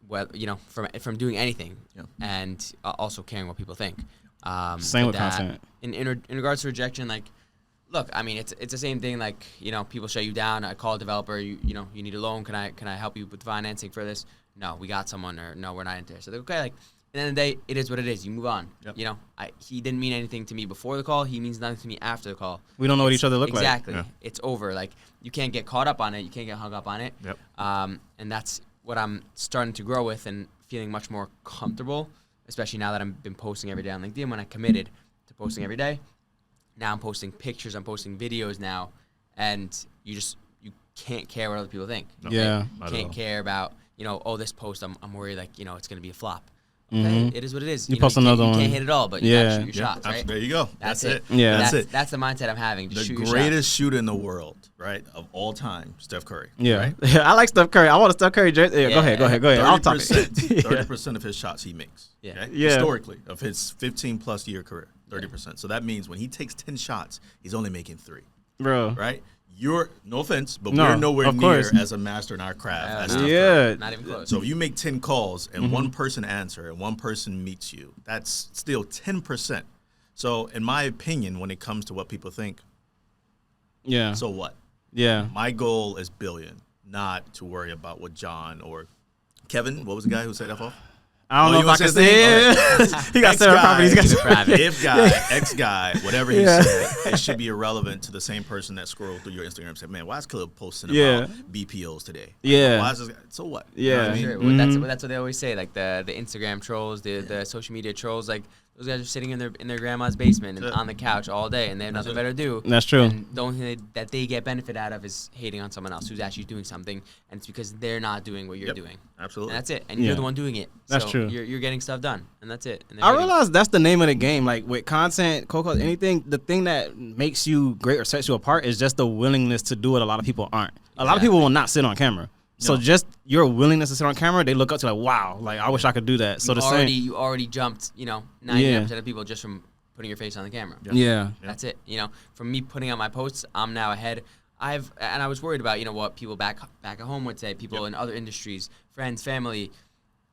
Speaker 1: Well, from doing anything, and also caring what people think.
Speaker 3: Same with content.
Speaker 1: In regards to rejection, like, look, I mean, it's the same thing. Like, people shut you down. I call a developer. You need a loan. Can I help you with financing for this? No, we got someone, or no, we're not into it. So they're okay. Like, at the end of the day, it is what it is. You move on. Yep. He didn't mean anything to me before the call. He means nothing to me after the call.
Speaker 3: We don't know what each other look like.
Speaker 1: Exactly. Yeah. It's over. Like, you can't get caught up on it. You can't get hung up on it.
Speaker 2: Yep.
Speaker 1: And that's what I'm starting to grow with and feeling much more comfortable, especially now that I've been posting every day on LinkedIn. When I committed to posting every day, now I'm posting pictures. I'm posting videos now, and you can't care what other people think.
Speaker 3: No. Yeah.
Speaker 1: You can't care about, this post, I'm worried, like, it's going to be a flop. Okay, it is what it is.
Speaker 3: You post another one.
Speaker 1: You can't hit it all, but you got to shoot your shots, right?
Speaker 2: There you go. That's it.
Speaker 3: Yeah.
Speaker 2: That's it.
Speaker 1: That's the mindset I'm having. Just
Speaker 2: the
Speaker 1: shoot
Speaker 2: greatest shooter in the world, right, of all time, Steph Curry.
Speaker 3: Yeah.
Speaker 2: Right?
Speaker 3: I like Steph Curry. I want a Steph Curry jersey. Yeah, go ahead.
Speaker 2: 30% of his shots he makes.
Speaker 1: Yeah.
Speaker 2: Okay? Historically, of his 15-plus year career, 30%. So that means when he takes 10 shots, he's only making 3.
Speaker 3: Bro.
Speaker 2: Right? You're, no offense, but we're nowhere near as a master in our craft.
Speaker 1: Not even close.
Speaker 2: So if you make 10 calls and one person answers and one person meets you, that's still 10%. So in my opinion, when it comes to what people think, so what?
Speaker 3: Yeah.
Speaker 2: My goal is billion, not to worry about what John or Kevin, what was the guy who said F off?
Speaker 3: I don't know if I can say it. He got several properties.
Speaker 2: If guy, ex guy, whatever he said, it should be irrelevant to the same person that scrolled through your Instagram and said, man, why is Caleb posting about BPOs today?
Speaker 3: Yeah.
Speaker 2: Why is this guy? So what?
Speaker 3: Yeah.
Speaker 2: You know what I mean?
Speaker 1: Sure. Well, that's what they always say. Like the Instagram trolls, the social media trolls, like those guys are sitting in their grandma's basement and on the couch all day, and they have nothing better to do.
Speaker 3: That's true.
Speaker 1: And the only thing that they get benefit out of is hating on someone else who's actually doing something, and it's because they're not doing what you're doing.
Speaker 2: Absolutely.
Speaker 1: And that's it. And you're the one doing it.
Speaker 3: That's
Speaker 1: so
Speaker 3: true.
Speaker 1: You're getting stuff done, and that's it. And
Speaker 3: I realize that's the name of the game. Like with content, Coco, anything, the thing that makes you great or sets you apart is just the willingness to do what a lot of people aren't. A lot of people will not sit on camera. So just your willingness to sit on camera, they look up to like, wow, like I wish I could do that. So
Speaker 1: you already jumped, 99% of people just from putting your face on the camera.
Speaker 3: Yeah.
Speaker 1: That's it. From me putting out my posts, I'm now ahead. And I was worried about, what people back at home would say, people in other industries, friends, family.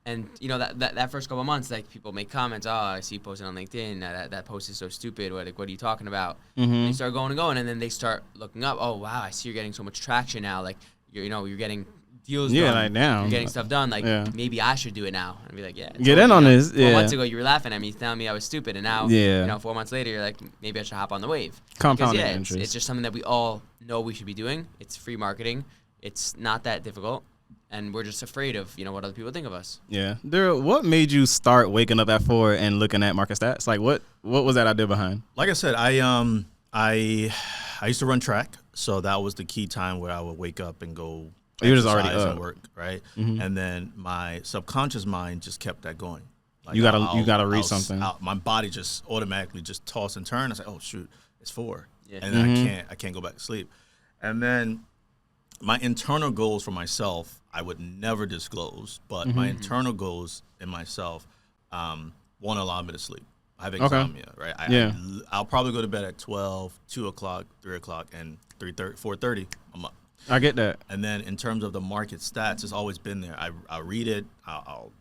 Speaker 1: And, that first couple of months, like, people make comments, oh, I see you posting on LinkedIn, that post is so stupid, what are you talking about? Mm-hmm. And they start going, and then they start looking up, oh, wow, I see you're getting so much traction now, like, you're getting deals done.
Speaker 3: Like now.
Speaker 1: You're getting stuff done, like, maybe I should do it now. And be like,
Speaker 3: get in on this.
Speaker 1: 4 months ago, you were laughing at me, telling me I was stupid, and now, 4 months later, you're like, maybe I should hop on the wave.
Speaker 3: Compounding interest.
Speaker 1: It's just something that we all know we should be doing. It's free marketing. It's not that difficult. And we're just afraid of, what other people think of us.
Speaker 3: Yeah. What made you start waking up at 4 and looking at market stats? Like, what was that idea behind?
Speaker 2: Like I said, I used to run track, so that was the key time where I would wake up and go.
Speaker 3: You were just already up.
Speaker 2: And work, right? Mm-hmm. And then my subconscious mind just kept that going. Like
Speaker 3: you gotta read something.
Speaker 2: My body just automatically just toss and turn. I say, oh shoot, it's 4, and then I can't go back to sleep. And then my internal goals for myself, I would never disclose, but my internal goals in myself won't allow me to sleep. I have insomnia, right? I'll probably go to bed at 12, 2 o'clock, 3 o'clock, and 4:30, I'm up.
Speaker 3: I get that.
Speaker 2: And then in terms of the market stats, it's always been there. I read it, I'll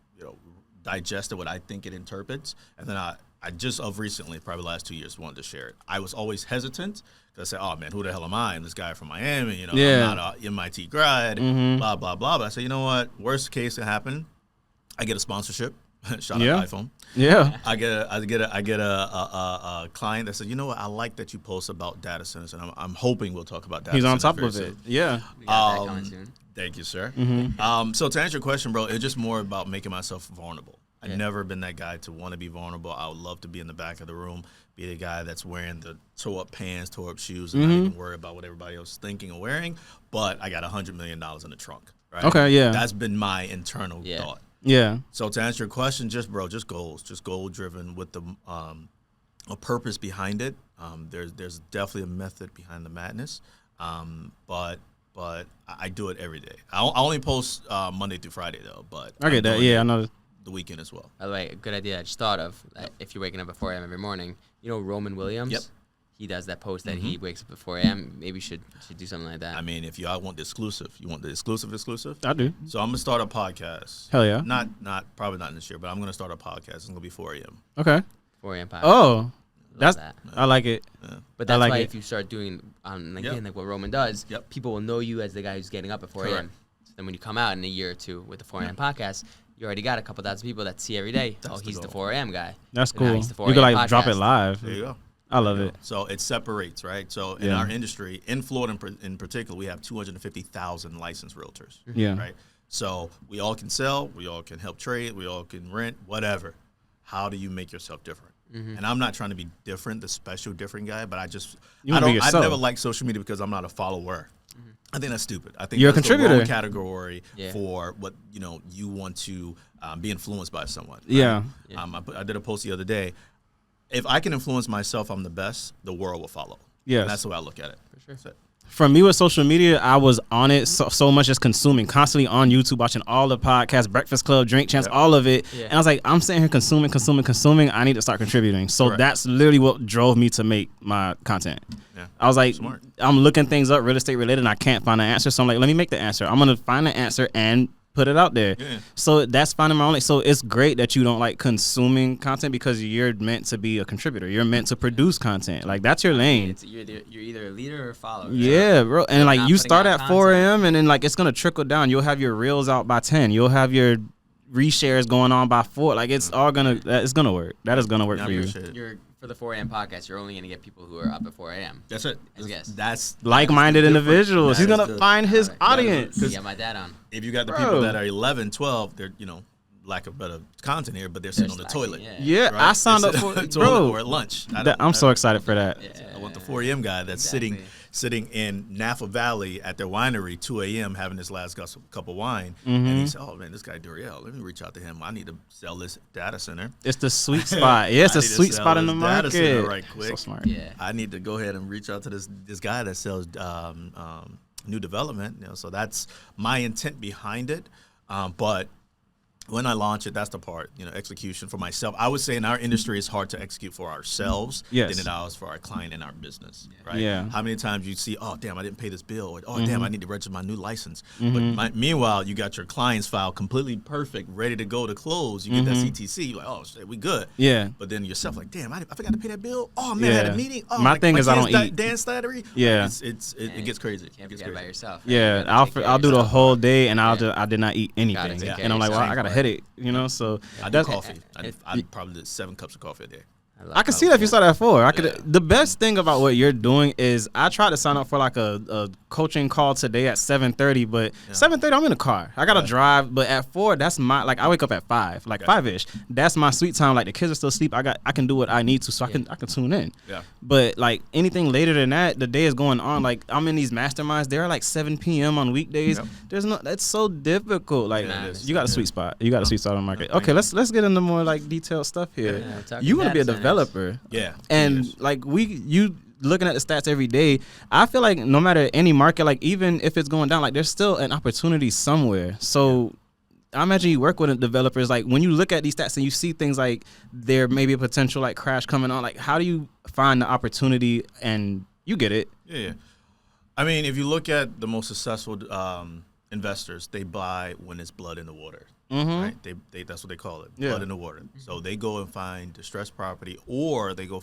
Speaker 2: digest it, what I think it interprets, and then I just of recently, probably the last 2 years, wanted to share it. I was always hesitant because I said, oh man, who the hell am I? I'm this guy from Miami, I'm not an MIT grad, blah, blah, blah. But I said, you know what? Worst case can happen. I get a sponsorship. Shout out iPhone.
Speaker 3: Yeah.
Speaker 2: I get a client that said, you know what? I like that you post about data centers, and I'm hoping we'll talk about data centers.
Speaker 3: He's on top of it. Yeah.
Speaker 1: We got that coming soon.
Speaker 2: Thank you, sir. So to answer your question, bro, it's just more about making myself vulnerable. I've never been that guy to want to be vulnerable. I would love to be in the back of the room, be the guy that's wearing the toe-up pants, toe-up shoes, and not even worry about what everybody else is thinking or wearing. But I got $100 million in the trunk, right?
Speaker 3: Okay, yeah.
Speaker 2: That's been my internal thought.
Speaker 3: Yeah.
Speaker 2: So to answer your question, just goals, just goal-driven with the a purpose behind it. There's definitely a method behind the madness, but I do it every day. I only post Monday through Friday though. But
Speaker 3: I get that. Yeah, I know.
Speaker 2: The weekend as well.
Speaker 1: By the way, a good idea I just thought of. If you're waking up at 4 a.m. every morning, Roman Williams?
Speaker 2: Yep.
Speaker 1: He does that post that he wakes up at 4 a.m. Maybe you should do something like that.
Speaker 2: I mean, if you want the exclusive, exclusive?
Speaker 3: I do.
Speaker 2: So I'm going to start a podcast.
Speaker 3: Hell yeah.
Speaker 2: Probably not this year, but I'm going to start a podcast. It's going to be 4 a.m.
Speaker 3: Okay.
Speaker 1: 4 a.m. podcast.
Speaker 3: Oh. I like it.
Speaker 2: Yeah.
Speaker 1: But that's why if you start doing on LinkedIn like what Roman does, people will know you as the guy who's getting up at 4 a.m. So then when you come out in a year or two with the 4 a.m. podcast, you already got a couple thousand people that see every day. He's the 4 a.m. guy.
Speaker 3: That's cool. You could like drop it live.
Speaker 2: There you go.
Speaker 3: I love it.
Speaker 2: So it separates, right? So in our industry, in Florida in particular, we have 250,000 licensed realtors.
Speaker 3: Yeah.
Speaker 2: Right. So we all can sell, we all can help trade, we all can rent, whatever. How do you make yourself different? And I'm not trying to be different, the special different guy, but I've never liked social media because I'm not a follower. I think that's stupid. I think
Speaker 3: you're
Speaker 2: that's
Speaker 3: a contributor.
Speaker 2: The wrong category for what you want to be influenced by someone. Right?
Speaker 3: Yeah.
Speaker 2: I did a post the other day. If I can influence myself, I'm the best. The world will follow.
Speaker 3: Yeah,
Speaker 2: that's the way I look at it.
Speaker 1: For sure.
Speaker 3: For me with social media, I was on it so much as consuming, constantly on YouTube, watching all the podcasts, Breakfast Club, Drink Champs, all of it. Yeah. And I was like, I'm sitting here consuming. I need to start contributing. So that's literally what drove me to make my content. Yeah. I was like, smart. I'm looking things up, real estate related, and I can't find an answer. So I'm like, let me make the answer. I'm going to find the answer and put it out there. Yeah. So that's finding my own. So it's great that you don't like consuming content because you're meant to be a contributor. You're meant to produce content. Like that's your lane.
Speaker 1: You're either a leader or a follower.
Speaker 3: Yeah, bro. And like you start at 4 a.m. and then like it's gonna trickle down. You'll have your reels out by 10. You'll have your reshares going on by 4. Like it's all gonna work. That is gonna work for you.
Speaker 1: You're for the 4 a.m. podcast. You're only gonna get people who are up at 4 a.m.
Speaker 2: That's it.
Speaker 3: That's like-minded individuals. He's gonna find his audience.
Speaker 1: Get my dad on.
Speaker 2: If you got the people that are 11, 12, they're lack of better content here, but they're sitting on the toilet.
Speaker 3: Yeah, right? I signed up for it, bro.
Speaker 2: Or at lunch.
Speaker 3: I'm so excited for that.
Speaker 2: I want the 4 a.m. guy that's sitting in Napa Valley at their winery 2 a.m. having his last cup of wine, and he said, "Oh man, this guy Duriel, let me reach out to him. I need to sell this data center.
Speaker 3: It's the sweet spot. Yeah, it's a sweet spot in the market.
Speaker 2: Data center right quick.
Speaker 3: So smart.
Speaker 2: Yeah, I need to go ahead and reach out to this guy that sells new development. So that's my intent behind it. But when I launch it, that's the part, execution for myself. I would say in our industry, it's hard to execute for ourselves than it is for our client and our business, right?
Speaker 3: Yeah.
Speaker 2: How many times you see, oh, damn, I didn't pay this bill, or oh, damn, I need to register my new license. But meanwhile, you got your client's file completely perfect, ready to go to close. You get that CTC, you're like, oh, shit, we good.
Speaker 3: Yeah.
Speaker 2: But then yourself, like, damn, I forgot to pay that bill. Oh, man, I had a meeting. Oh,
Speaker 3: my thing is I don't eat.
Speaker 2: Dance slattery.
Speaker 3: Yeah.
Speaker 2: It gets crazy.
Speaker 1: Can't forget about yourself.
Speaker 3: Right? Yeah, I'll do the whole day, and I did not eat anything. And I'm like, well, I got a headache, So
Speaker 2: I do coffee. I probably did 7 cups of coffee a day.
Speaker 3: I can see that if you started at 4. The best thing about what you're doing is I tried to sign up for like a coaching call today at 7:30, but 7:30 I'm in the car. I gotta drive, but at 4 that's my I wake up at 5, like 5ish. That's my sweet time. Like the kids are still asleep. I can do what I need to, so I can tune in. Yeah. But like anything later than that, the day is going on. Like I'm in these masterminds. They're like 7 p.m. on weekdays. Yep. That's so difficult. Like you got a sweet spot. You got a sweet spot on the market. Okay, let's get into more like detailed stuff here. You want to be a developer.
Speaker 2: Yeah.
Speaker 3: And like you looking at the stats every day, I feel like no matter any market, like even if it's going down, like there's still an opportunity somewhere. So I imagine you work with developers, like when you look at these stats and you see things like there may be a potential like crash coming on, like how do you find the opportunity and you get it?
Speaker 2: Yeah. I mean, if you look at the most successful investors, they buy when it's blood in the water. Right? That's what they call it, blood in the water. So they go and find distressed property, or they go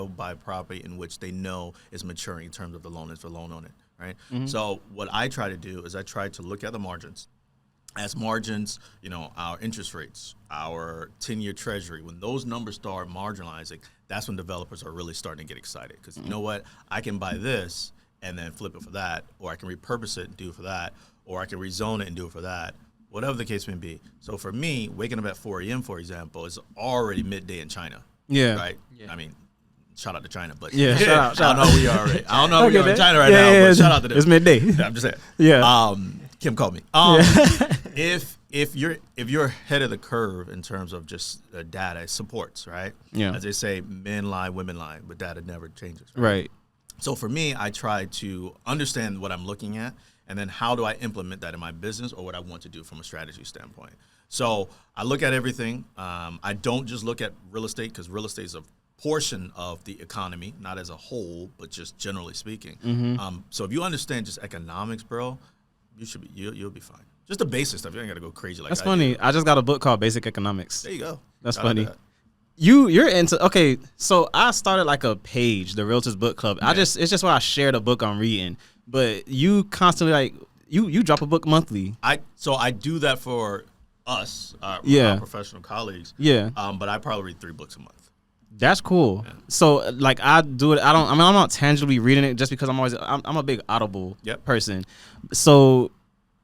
Speaker 2: buy property in which they know is maturing in terms of the loan, is the loan on it, right? So what I try to do is I try to look at the margins. As margins, our interest rates, our 10-year treasury, when those numbers start marginalizing, that's when developers are really starting to get excited. Because you know what? I can buy this and then flip it for that, or I can repurpose it and do it for that, or I can rezone it and do it for that. Whatever the case may be. So for me, waking up at 4 a.m., for example, is already midday in China. Yeah. Right? Yeah. I mean, shout out to China, but shout out. I don't know where we are already. I don't know where we are in China right now, but shout out to them.
Speaker 3: It's midday.
Speaker 2: I'm just saying.
Speaker 3: Yeah.
Speaker 2: Kim called me. If you're ahead of the curve in terms of just data, it supports, right? Yeah. As they say, men lie, women lie, but data never changes. Right. So for me, I try to understand what I'm looking at, and then how do I implement that in my business or what I want to do from a strategy standpoint. So I look at everything. I don't just look at real estate, because real estate is a portion of the economy, not as a whole, but just generally speaking. So if you understand just economics, bro, you'll be fine. Just the basic stuff. You ain't got to go crazy like that.
Speaker 3: That's funny. I just got a book called Basic Economics.
Speaker 2: There you go.
Speaker 3: That's funny. You're into, okay, so I started like a page, the Realtors Book Club. Yeah. It's just where I share the book I'm reading. But you constantly like you drop a book monthly.
Speaker 2: I do that for us, our professional colleagues. Yeah. But I probably read 3 books a month.
Speaker 3: That's cool. Yeah. So like I do it. I'm not tangibly reading it just because I'm a big Audible person. So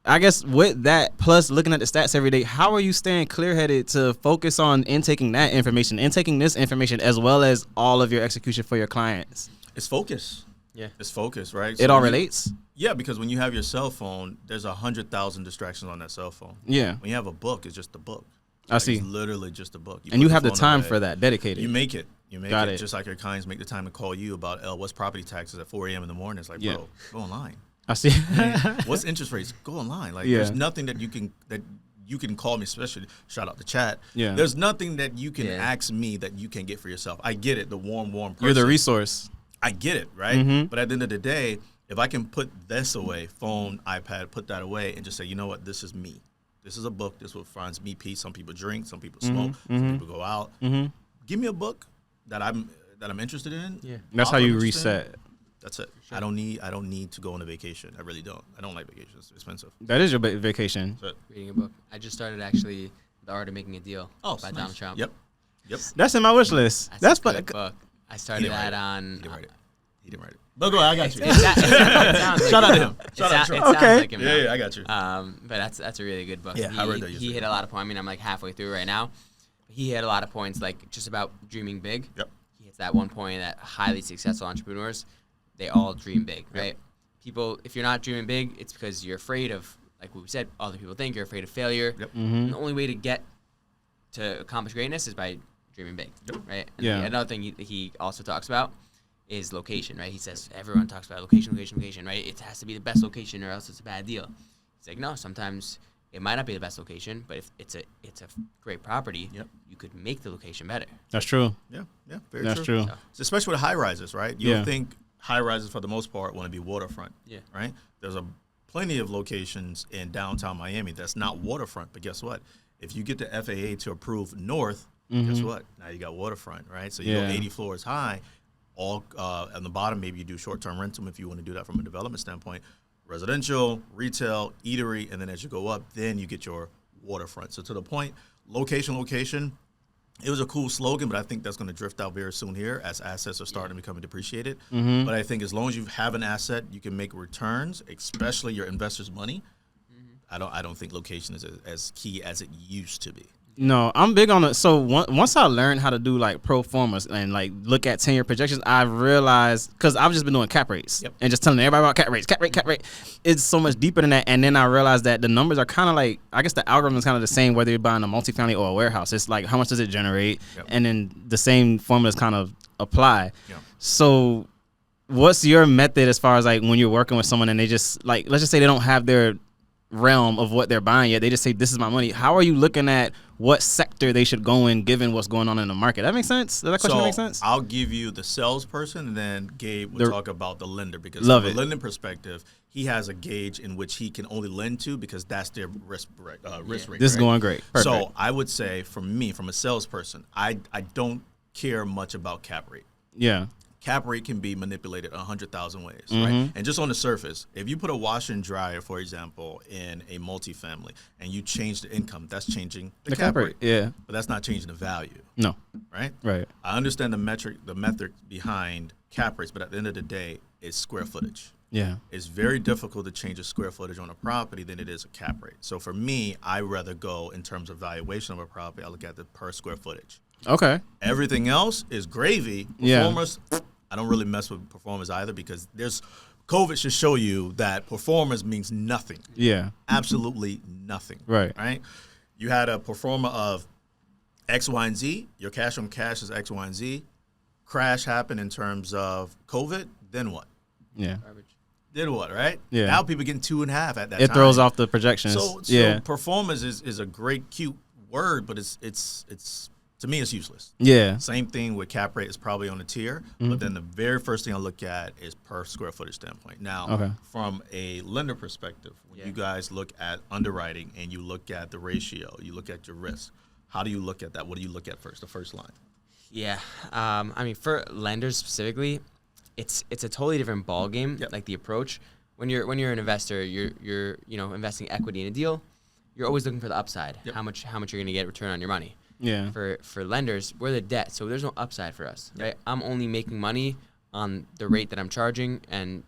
Speaker 3: I guess with that, plus looking at the stats every day, how are you staying clear-headed to focus on intaking that information, intaking this information, as well as all of your execution for your clients?
Speaker 2: It's focus. Yeah. It's focus, right?
Speaker 3: It all relates?
Speaker 2: Yeah, because when you have your cell phone, there's 100,000 distractions on that cell phone. Yeah. When you have a book, it's just a book.
Speaker 3: I see.
Speaker 2: It's literally just a book.
Speaker 3: And you have the time for that, dedicated.
Speaker 2: You make it. Got it. Just like your clients make the time to call you about, what's property taxes at 4 a.m. in the morning. It's like, bro, go online.
Speaker 3: I see.
Speaker 2: What's interest rates? Go online. Like, there's nothing that you can call me, especially shout out the chat. Yeah. There's nothing that you can ask me that you can get for yourself. I get it. The warm person.
Speaker 3: You're the resource.
Speaker 2: I get it, right? But at the end of the day, if I can put this away, phone, iPad, put that away, and just say, you know what, this is me. This is a book. This is what finds me peace. Some people drink. Some people smoke. Some people go out. Give me a book that I'm interested in.
Speaker 3: Yeah. That's how you reset.
Speaker 2: That's it. Sure. I don't need to go on a vacation. I really don't. I don't like vacations. It's expensive.
Speaker 3: That is your vacation.
Speaker 1: Reading a book. I just started actually The Art of Making a Deal by Donald Trump.
Speaker 2: Yep.
Speaker 3: That's in my wish list. That's
Speaker 1: a good book. I started that on.
Speaker 2: He didn't write it. But go ahead, I got you.
Speaker 1: Shout out to him. Shout out to him.
Speaker 3: Okay.
Speaker 1: Like him,
Speaker 2: yeah, I got you.
Speaker 1: But that's a really good book.
Speaker 2: Yeah, I read that.
Speaker 1: He hit a lot of points. I mean, I'm like halfway through right now. He hit a lot of points, like just about dreaming big.
Speaker 2: Yep.
Speaker 1: He hits that one point that highly successful entrepreneurs, they all dream big, right? Yep. People, if you're not dreaming big, it's because you're afraid of, like we said, other people think you're afraid of failure.
Speaker 2: Yep.
Speaker 1: And the only way to get to accomplish greatness is by dreaming big, right? And another thing he also talks about is location, right? He says everyone talks about location, right? It has to be the best location or else it's a bad deal. He's like, no, sometimes it might not be the best location, but if it's a great property, you could make the location better.
Speaker 3: That's true.
Speaker 2: Yeah, very
Speaker 3: That's true.
Speaker 2: So especially with high rises, right? You don't think high rises for the most part want to be waterfront, right? There's plenty of locations in downtown Miami that's not waterfront, but guess what? If you get the FAA to approve north, guess what? Now you got waterfront, right? So you go 80 floors high. All on the bottom, maybe you do short-term rental if you want to do that from a development standpoint. Residential, retail, eatery, and then as you go up, then you get your waterfront. So to the point, location, it was a cool slogan, but I think that's going to drift out very soon here as assets are starting to become depreciated. But I think as long as you have an asset, you can make returns, especially your investors' money. I don't think location is as key as it used to be.
Speaker 3: No, I'm big on it. So once I learned how to do like pro formas and like look at 10-year projections, I realized, because I've just been doing cap rates and just telling everybody about cap rate. It's so much deeper than that. And then I realized that the numbers are kind of like, I guess the algorithm is kind of the same whether you're buying a multifamily or a warehouse. It's like how much does it generate, and then the same formulas kind of apply. So what's your method as far as like when you're working with someone and they just like, let's just say they don't have their realm of what they're buying yet, they just say this is my money. How are you looking at what sector they should go in given what's going on in the market? That makes sense? Does that question make sense?
Speaker 2: I'll give you the salesperson, and then Gabe will talk about the lender, because
Speaker 3: from
Speaker 2: a lending perspective, he has a gauge in which he can only lend to because that's their risk rate.
Speaker 3: This is going great. Perfect.
Speaker 2: So I would say, from a salesperson, I don't care much about cap rate.
Speaker 3: Yeah.
Speaker 2: Cap rate can be manipulated 100,000 ways, right? And just on the surface, if you put a washer and dryer, for example, in a multifamily, and you change the income, that's changing the cap rate.
Speaker 3: Yeah.
Speaker 2: But that's not changing the value.
Speaker 3: No.
Speaker 2: Right?
Speaker 3: Right.
Speaker 2: I understand the method behind cap rates, but at the end of the day, it's square footage.
Speaker 3: Yeah.
Speaker 2: It's very difficult to change a square footage on a property than it is a cap rate. So for me, I rather go in terms of valuation of a property, I look at the per square footage.
Speaker 3: Okay.
Speaker 2: Everything else is gravy. Performers, I don't really mess with performers either, because COVID should show you that performance means nothing.
Speaker 3: Yeah.
Speaker 2: Absolutely nothing.
Speaker 3: Right.
Speaker 2: Right? You had a performer of X, Y, and Z. Your cash on cash is X, Y, and Z. Crash happened in terms of COVID. Then what?
Speaker 3: Yeah.
Speaker 2: Then what, right?
Speaker 3: Yeah.
Speaker 2: Now people getting 2.5 at that time.
Speaker 3: It throws off the projections.
Speaker 2: So performance is a great, cute word, but it's to me, it's useless.
Speaker 3: Yeah.
Speaker 2: Same thing with cap rate is probably on a tier, but then the very first thing I look at is per square footage standpoint. Now, from a lender perspective, when you guys look at underwriting and you look at the ratio, you look at your risk, how do you look at that? What do you look at first, the first line?
Speaker 1: Yeah. I mean, for lenders specifically, it's a totally different ball game, like the approach. When you're an investor, you're investing equity in a deal, you're always looking for the upside. How much you're going to get return on your money.
Speaker 3: Yeah.
Speaker 1: For lenders, we're the debt, so there's no upside for us, right? I'm only making money on the rate that I'm charging, and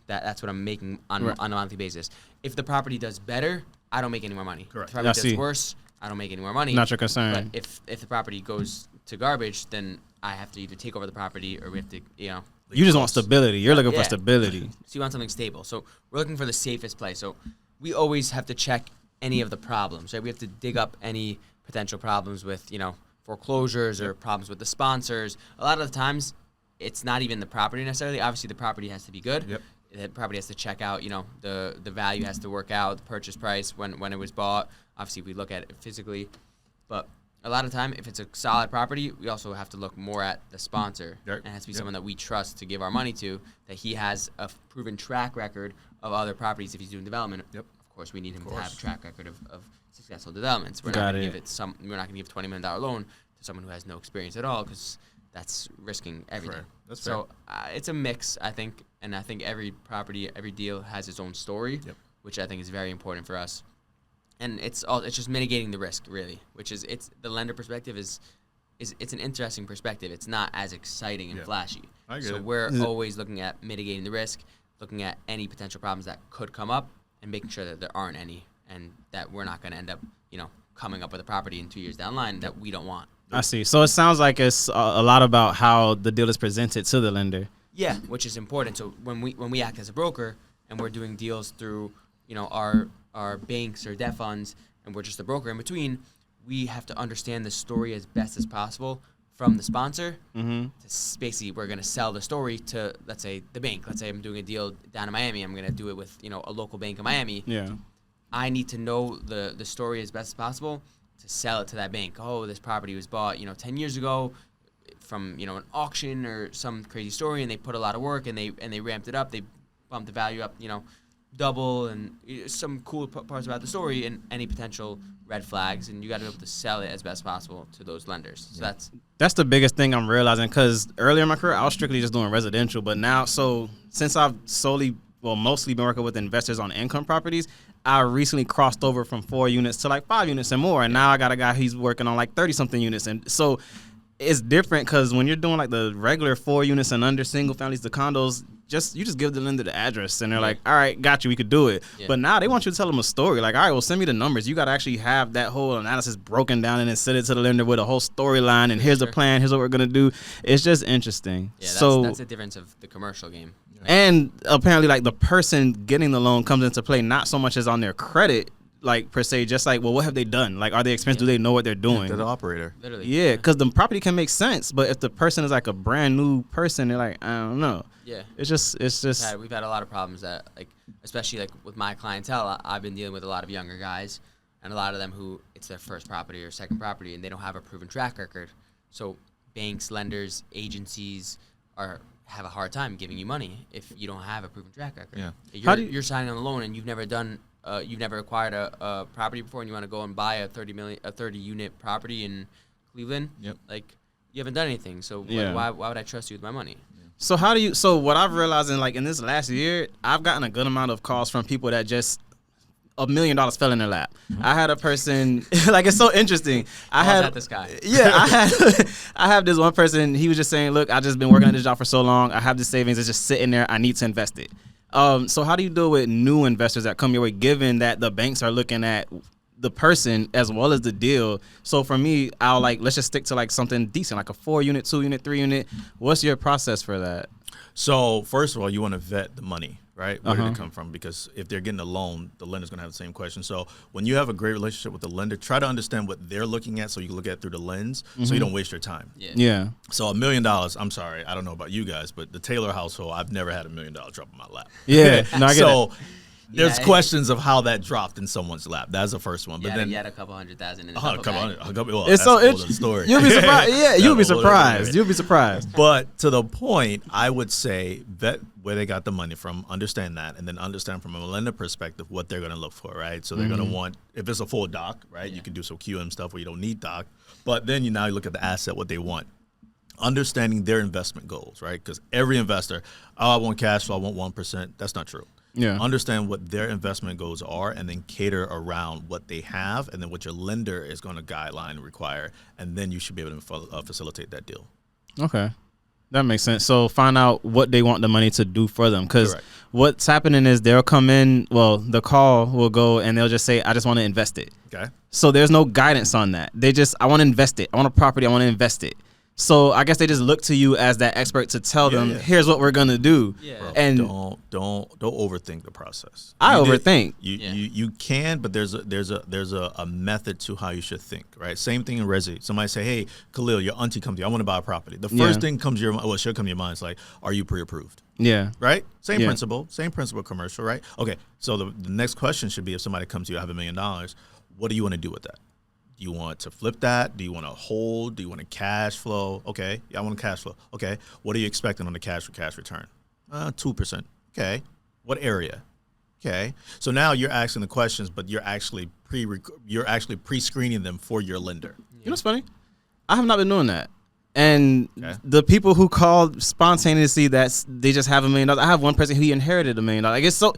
Speaker 1: that's what I'm making on a monthly basis. If the property does better, I don't make any more money.
Speaker 2: Correct.
Speaker 1: If the property does worse, I don't make any more money.
Speaker 3: Not your concern.
Speaker 1: But if the property goes to garbage, then I have to either take over the property or we have to,
Speaker 3: You just want stability. You're looking for stability.
Speaker 1: So you want something stable. So we're looking for the safest place. So we always have to check any of the problems, right? We have to dig up any potential problems with, foreclosures or problems with the sponsors. A lot of the times, it's not even the property necessarily. Obviously, the property has to be good. The property has to check out, the value has to work out, the purchase price when it was bought. Obviously, we look at it physically. But a lot of time, if it's a solid property, we also have to look more at the sponsor. It has to be someone that we trust to give our money to, that he has a proven track record of other properties if he's doing development. Of course, we need him to have a track record of successful developments. We're not going to give $20 million loan to someone who has no experience at all, because that's risking everything.
Speaker 2: Fair. That's
Speaker 1: so it's a mix, I think, and I think every property, every deal has its own story, which I think is very important for us. And it's just mitigating the risk, really, which is the lender perspective is it's an interesting perspective. It's not as exciting and flashy.
Speaker 2: I get
Speaker 1: so
Speaker 2: it.
Speaker 1: we're always looking at mitigating the risk, looking at any potential problems that could come up, and making sure that there aren't any, and that we're not going to end up, coming up with a property in 2 years down the line that we don't want.
Speaker 3: I see. So it sounds like it's a lot about how the deal is presented to the lender.
Speaker 1: Yeah, which is important. So when we act as a broker and we're doing deals through, our banks or debt funds, and we're just a broker in between, we have to understand the story as best as possible from the sponsor. Basically, we're going to sell the story to, let's say, the bank. Let's say I'm doing a deal down in Miami. I'm going to do it with, a local bank in Miami.
Speaker 3: Yeah.
Speaker 1: I need to know the story as best as possible to sell it to that bank. Oh, this property was bought, 10 years ago from, an auction or some crazy story, and they put a lot of work, and they ramped it up. They bumped the value up, double, and some cool parts about the story and any potential red flags, and you got to be able to sell it as best as possible to those lenders. So
Speaker 3: that's the biggest thing I'm realizing, because earlier in my career, I was strictly just doing residential, but now, since I've mostly been working with investors on income properties, I recently crossed over from 4 units to like 5 units and more, and now I got a guy who's working on like 30-something units, and so it's different because when you're doing like the regular 4 units and under, single families, the condos, you just give the lender the address, and they're like, all right, got you, we could do it. But now they want you to tell them a story. Like, all right, well, send me the numbers. You got to actually have that whole analysis broken down and then send it to the lender with a whole storyline, and here's the plan, here's what we're going to do. It's just interesting.
Speaker 1: Yeah, that's the difference of the commercial game.
Speaker 3: And apparently, like, the person getting the loan comes into play not so much as on their credit, like, per se, just like, well, what have they done? Like, are they expensive? Do they know what they're doing?
Speaker 2: They're the operator.
Speaker 1: Literally.
Speaker 3: Yeah, because the property can make sense, but if the person is like a brand new person, they're like, I don't know.
Speaker 1: Yeah.
Speaker 3: It's just.
Speaker 1: We've had a lot of problems that, like, especially like with my clientele, I've been dealing with a lot of younger guys, and a lot of them who it's their first property or second property, and they don't have a proven track record. So banks, lenders, agencies have a hard time giving you money if you don't have a proven track record. Yeah. You're signing on a loan and you've never acquired a property before, and you want to go and buy a 30 unit property in Cleveland.
Speaker 2: Yep.
Speaker 1: Like, you haven't done anything. So why would I trust you with my money?
Speaker 3: So what I've realized in this last year, I've gotten a good amount of calls from people that just $1 million fell in their lap. I had a person, like, it's so interesting. I had
Speaker 1: this guy.
Speaker 3: Yeah, I have this one person. He was just saying, look, I've just been working at this job for so long. I have this savings. It's just sitting there. I need to invest it. So how do you deal with new investors that come your way, given that the banks are looking at the person as well as the deal? So for me, let's just stick to like something decent, like a 4 unit, 2 unit, 3 unit. What's your process for that?
Speaker 2: So first of all, you want to vet the money, right? Where did it come from? Because if they're getting a loan, the lender's going to have the same question. So when you have a great relationship with the lender, try to understand what they're looking at so you can look at it through the lens so you don't waste your time.
Speaker 3: Yeah.
Speaker 2: So $1 million, I'm sorry, I don't know about you guys, but the Taylor household, I've never had $1 million drop in my lap.
Speaker 3: Yeah. No, I get it.
Speaker 2: There's questions of how that dropped in someone's lap. That's the first one. But then
Speaker 1: you had a couple $100,000 in
Speaker 2: well,
Speaker 3: it's so
Speaker 2: interesting. Story.
Speaker 3: You'll be surprised. Yeah, you'll be surprised. You'll be surprised.
Speaker 2: But to the point, I would say vet where they got the money from, understand that, and then understand from a lender perspective what they're going to look for, right? So they're going to want, if it's a full doc, right, you can do some QM stuff where you don't need doc. But then you look at the asset, what they want. Understanding their investment goals, right? Because every investor, I want cash flow, I want 1%. That's not true.
Speaker 3: Yeah.
Speaker 2: Understand what their investment goals are and then cater around what they have and then what your lender is going to guideline and require. And then you should be able to facilitate that deal.
Speaker 3: Okay. That makes sense. So find out what they want the money to do for them. Because what's happening is they'll come in, the call will go and they'll just say, I just want to invest it.
Speaker 2: Okay.
Speaker 3: So there's no guidance on that. I want to invest it. I want a property. I want to invest it. So I guess they just look to you as that expert to tell them, here's what we're gonna do.
Speaker 1: Yeah.
Speaker 2: Bro,
Speaker 3: and
Speaker 2: don't overthink the process.
Speaker 3: I overthink.
Speaker 2: You can, but there's a method to how you should think, right? Same thing in resi. Somebody say, hey, Khalil, your auntie comes to you. I want to buy a property. The first thing comes to your mind, should come to your mind is like, are you pre-approved?
Speaker 3: Yeah.
Speaker 2: Right? Same principle commercial, right? Okay. So the next question should be if somebody comes to you, I have $1 million, what do you want to do with that? Do you want to flip that? Do you want to hold? Do you want to cash flow? Okay. Yeah, I want to cash flow. Okay. What are you expecting on the cash for cash return? 2%. Okay. What area? Okay. So now you're asking the questions, but you're actually pre-screening them for your lender.
Speaker 3: You know what's funny? I have not been doing that. And the people who called spontaneously they just have $1 million. I have one person who inherited $1 million. Like it's so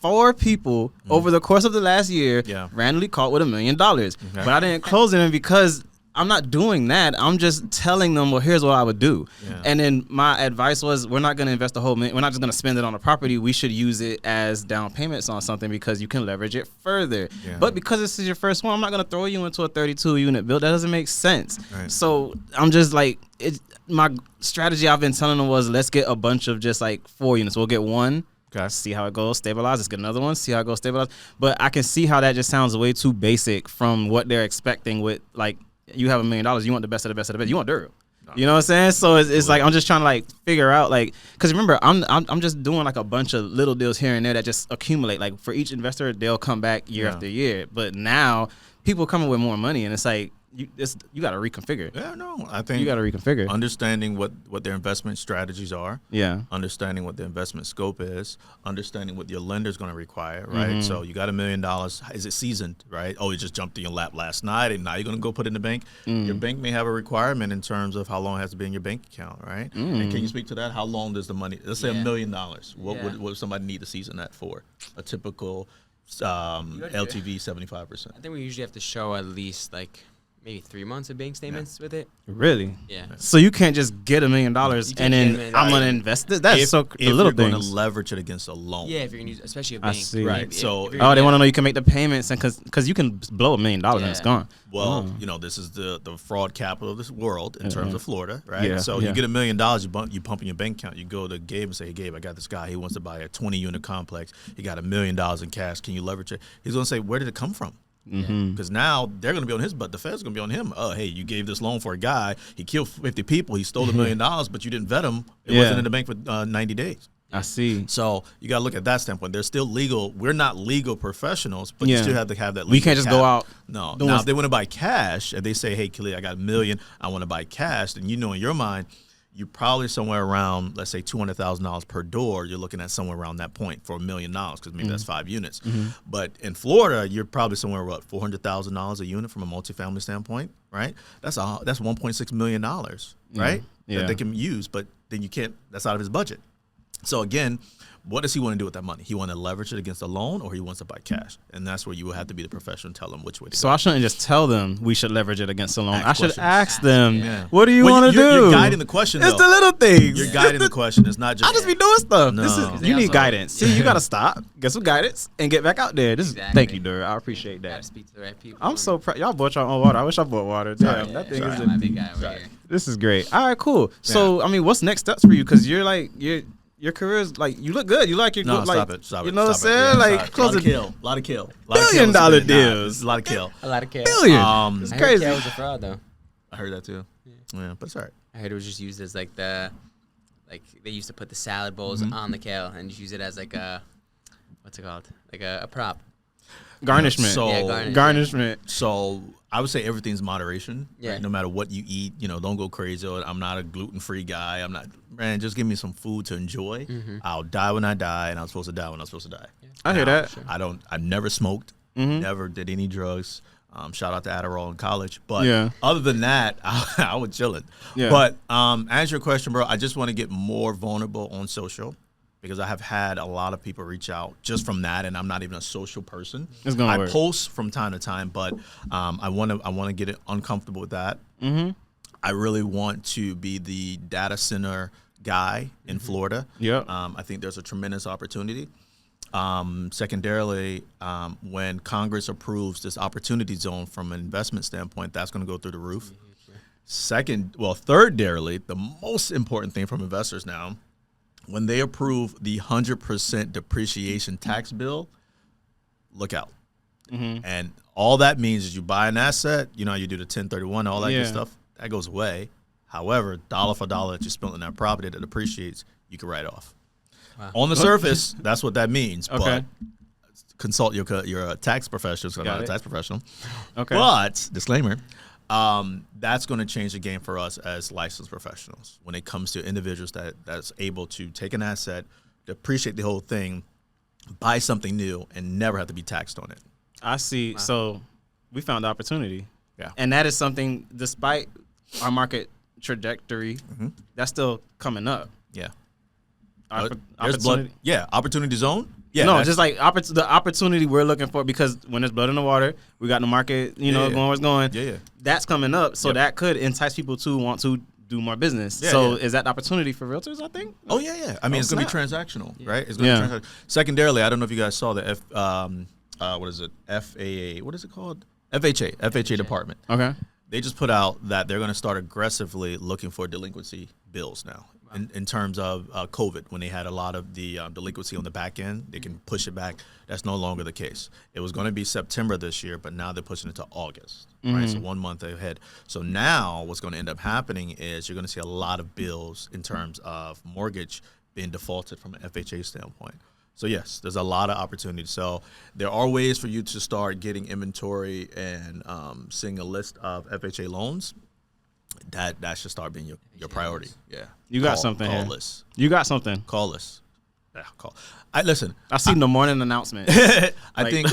Speaker 3: 4 people over the course of the last year randomly caught with $1 million. But I didn't close them because I'm not doing that. I'm just telling them, well, here's what I would do. Yeah. And then my advice was, we're not going to invest the whole million. We're not just going to spend it on a property. We should use it as down payments on something because you can leverage it further. Yeah. But because this is your first one, I'm not going to throw you into a 32-unit build. That doesn't make sense. Right. So I'm just like, my strategy I've been telling them was, let's get a bunch of just like 4 units. We'll get one. Okay. See how it goes, stabilize. Let's get another one, see how it goes, stabilize. But I can see how that just sounds way too basic from what they're expecting with like, you have $1 million, you want the best of the best of the best. You want dirt. You know what I'm saying? So it's like I'm just trying to like figure out like, because remember I'm just doing like a bunch of little deals here and there that just accumulate. Like for each investor, they'll come back year after year. But now people coming with more money, and it's like you got to reconfigure.
Speaker 2: Yeah, no, I think
Speaker 3: you got to reconfigure.
Speaker 2: Understanding what their investment strategies are.
Speaker 3: Yeah.
Speaker 2: Understanding what the investment scope is. Understanding what your lender's going to require. Right. Mm-hmm. So you got $1 million. Is it seasoned? Right. Oh, it just jumped in your lap last night, and now you're going to go put it in the bank. Your bank may have a requirement in terms of how long it has to be in your bank account. Right. And can you speak to that? How long does the money? Let's say $1 million. What would somebody need to season that for? A typical LTV 75%.
Speaker 1: I think we usually have to show at least like maybe 3 months of bank statements with it.
Speaker 3: Really?
Speaker 1: Yeah.
Speaker 3: So you can't just get $1 million and then I'm gonna invest it. That's so the little things.
Speaker 2: If you're gonna leverage it against a loan.
Speaker 1: Yeah, if you're gonna use, especially a bank.
Speaker 3: I see.
Speaker 2: Right. So
Speaker 3: they want to know you can make the payments, and because you can blow $1 million and it's gone.
Speaker 2: Well, this is the fraud capital of this world in terms of Florida, right? Yeah. So you get $1 million, you pump in your bank account. You go to Gabe and say, hey, Gabe, I got this guy. He wants to buy a 20-unit complex. He got $1 million in cash. Can you leverage it? He's gonna say, where did it come from? Because now they're going to be on his butt. The Fed's going to be on him. Oh, hey, you gave this loan for a guy. He killed 50 people. He stole $1 million, but you didn't vet him. It wasn't in the bank for 90 days.
Speaker 3: I see.
Speaker 2: So you got to look at that standpoint. They're still legal. We're not legal professionals, but you still have to have that legal
Speaker 3: We can't just go out.
Speaker 2: No. Now, if they want to buy cash and they say, hey, Khalid, I got $1 million. I want to buy cash. Then in your mind, you're probably somewhere around, let's say, $200,000 per door. You're looking at somewhere around that point for $1 million because maybe that's 5 units. But in Florida, you're probably somewhere around $400,000 a unit from a multifamily standpoint, right? That's $1.6 million, right? That they can use, but then you can't. That's out of his budget. So again, what does he want to do with that money? He want to leverage it against a loan, or he wants to buy cash? And that's where you will have to be the professional and tell them which way to go.
Speaker 3: So I shouldn't just tell them we should leverage it against a loan. I should ask them, what do you want to do?
Speaker 2: You're guiding the question,
Speaker 3: It's the little things.
Speaker 2: You're guiding the question. It's not just...
Speaker 3: I'll just be doing stuff.
Speaker 2: No.
Speaker 3: You need guidance. See, you got to stop, get some guidance, and get back out there. Thank you, Dur. I appreciate that.
Speaker 1: Gotta speak to the right people.
Speaker 3: I'm so proud. Y'all bought your own water. I wish I bought water. Damn, that thing is...
Speaker 1: my big guy over here.
Speaker 3: This is great. All right, cool. So, I mean, what's next steps for you? Because your career is like, you look good. You like your good, like,
Speaker 2: stop it.
Speaker 3: You know what I'm saying? Like,
Speaker 2: close a lot of kill.
Speaker 3: $1 billion deals.
Speaker 2: A lot of kill.
Speaker 1: A lot of kill.
Speaker 3: Billion. It's crazy.
Speaker 1: I heard was a fraud though.
Speaker 2: I heard that too. Yeah, but it's all right.
Speaker 1: I heard it was just used as like they used to put the salad bowls on the kale and just use it as like a, what's it called? Like a prop.
Speaker 3: Garnishment. Garnishment.
Speaker 2: So I would say everything's moderation.
Speaker 1: Yeah.
Speaker 2: Right? No matter what you eat, don't go crazy. I'm not a gluten-free guy. I'm not. Man, just give me some food to enjoy. I'll die when I die, and I'm supposed to die when I'm supposed to die.
Speaker 3: Yeah. I hear that.
Speaker 1: Sure.
Speaker 2: I've never smoked. Never did any drugs. Shout out to Adderall in college. But other than that, I was chilling. Yeah. But answer your question, bro, I just want to get more vulnerable on social. Because I have had a lot of people reach out just from that, and I'm not even a social person. I post from time to time, but I want to get it uncomfortable with that. I really want to be the data center guy in Florida.
Speaker 3: Yeah,
Speaker 2: I think there's a tremendous opportunity. Secondarily, when Congress approves this opportunity zone from an investment standpoint, that's going to go through the roof. Thirdarily, the most important thing from investors now. When they approve the 100% depreciation tax bill, look out. And all that means is you buy an asset, you do the 1031, all that good stuff, that goes away. However, dollar for dollar that you spent on that property that depreciates, you can write off. Wow. On the surface, that's what that means.
Speaker 3: Okay.
Speaker 2: But consult your tax professional, so I'm not a tax professional.
Speaker 3: Okay.
Speaker 2: But, disclaimer, that's going to change the game for us as licensed professionals when it comes to individuals that's able to take an asset, depreciate the whole thing, buy something new, and never have to be taxed on it.
Speaker 3: I see. Wow. So we found the opportunity.
Speaker 2: Yeah.
Speaker 3: And that is something, despite our market trajectory, that's still coming up.
Speaker 2: Yeah.
Speaker 3: Opportunity.
Speaker 2: Opportunity zone. Yeah,
Speaker 3: no, just like the opportunity we're looking for, because when there's blood in the water, we got the market, going where it's going.
Speaker 2: Yeah.
Speaker 3: That's coming up, so that could entice people to want to do more business. Is that the opportunity for realtors, I think?
Speaker 2: Oh, yeah. I mean, it's going to be transactional, right? It's going to be transactional. Secondarily, I don't know if you guys saw the what is it? FAA. What is it called? FHA department.
Speaker 3: Okay.
Speaker 2: They just put out that they're going to start aggressively looking for delinquency bills now. In terms of COVID, when they had a lot of the delinquency on the back end, they can push it back. That's no longer the case. It was going to be September this year, but now they're pushing it to August, right? So 1 month ahead. So now what's going to end up happening is you're going to see a lot of bills in terms of mortgage being defaulted from an FHA standpoint. So yes, there's a lot of opportunities. So there are ways for you to start getting inventory and seeing a list of FHA loans. That should start being your priority. Yeah,
Speaker 3: you got something.
Speaker 2: Call us.
Speaker 3: You got something.
Speaker 2: Call us. Yeah, call. Listen.
Speaker 3: I seen the morning announcement.
Speaker 2: I think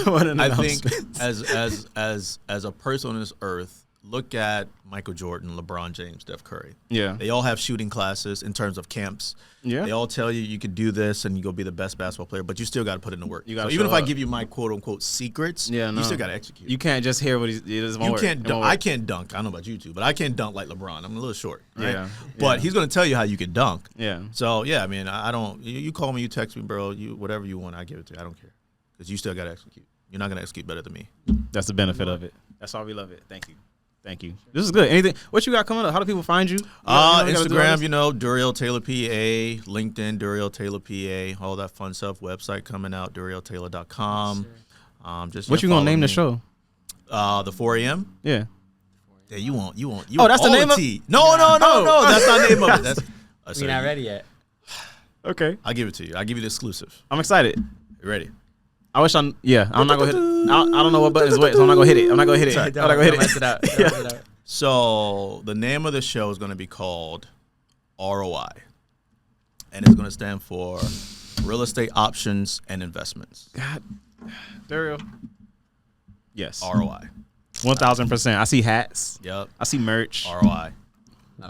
Speaker 2: as a person on this earth, look at Michael Jordan, LeBron James, Steph Curry.
Speaker 3: Yeah,
Speaker 2: they all have shooting classes in terms of camps. Yeah, they all tell you can do this and you go be the best basketball player, but you still got to put in the work. So even if I give you my quote unquote secrets, you still got to execute.
Speaker 3: You can't just hear what he doesn't want.
Speaker 2: You can't. I can't dunk. I don't know about you two, but I can't dunk like LeBron. I'm a little short. Right? Yeah, but he's going to tell you how you can dunk.
Speaker 3: Yeah.
Speaker 2: So yeah, I mean, I don't. You call me, you text me, bro. You whatever you want, I give it to you. I don't care, because you still got to execute. You're not going to execute better than me.
Speaker 3: That's the benefit of it. That's why we love it. Thank you. Thank you. This is good. Anything? What you got coming up? How do people find you?
Speaker 2: Instagram, Duriel Taylor PA, LinkedIn, Duriel Taylor PA, all that fun stuff. Website coming out, DurielTaylor.com.
Speaker 3: What you gonna name the show?
Speaker 2: The 4 a.m.
Speaker 3: Yeah.
Speaker 2: Yeah, you want.
Speaker 3: Oh, that's the name of.
Speaker 2: No. That's not the name of it.
Speaker 1: We're not ready yet.
Speaker 3: Okay.
Speaker 2: I'll give it to you. I'll give you the exclusive.
Speaker 3: I'm excited.
Speaker 2: You ready?
Speaker 3: I wish I'm not gonna hit it. I don't know what button is what, so I'm not gonna hit it. I'm not gonna hit it.
Speaker 2: So the name of the show is gonna be called ROI, and it's gonna stand for Real Estate Options and Investments.
Speaker 3: God, Daryl. Yes.
Speaker 2: ROI.
Speaker 3: 1,000%. I see hats.
Speaker 2: Yep.
Speaker 3: I see merch.
Speaker 2: ROI.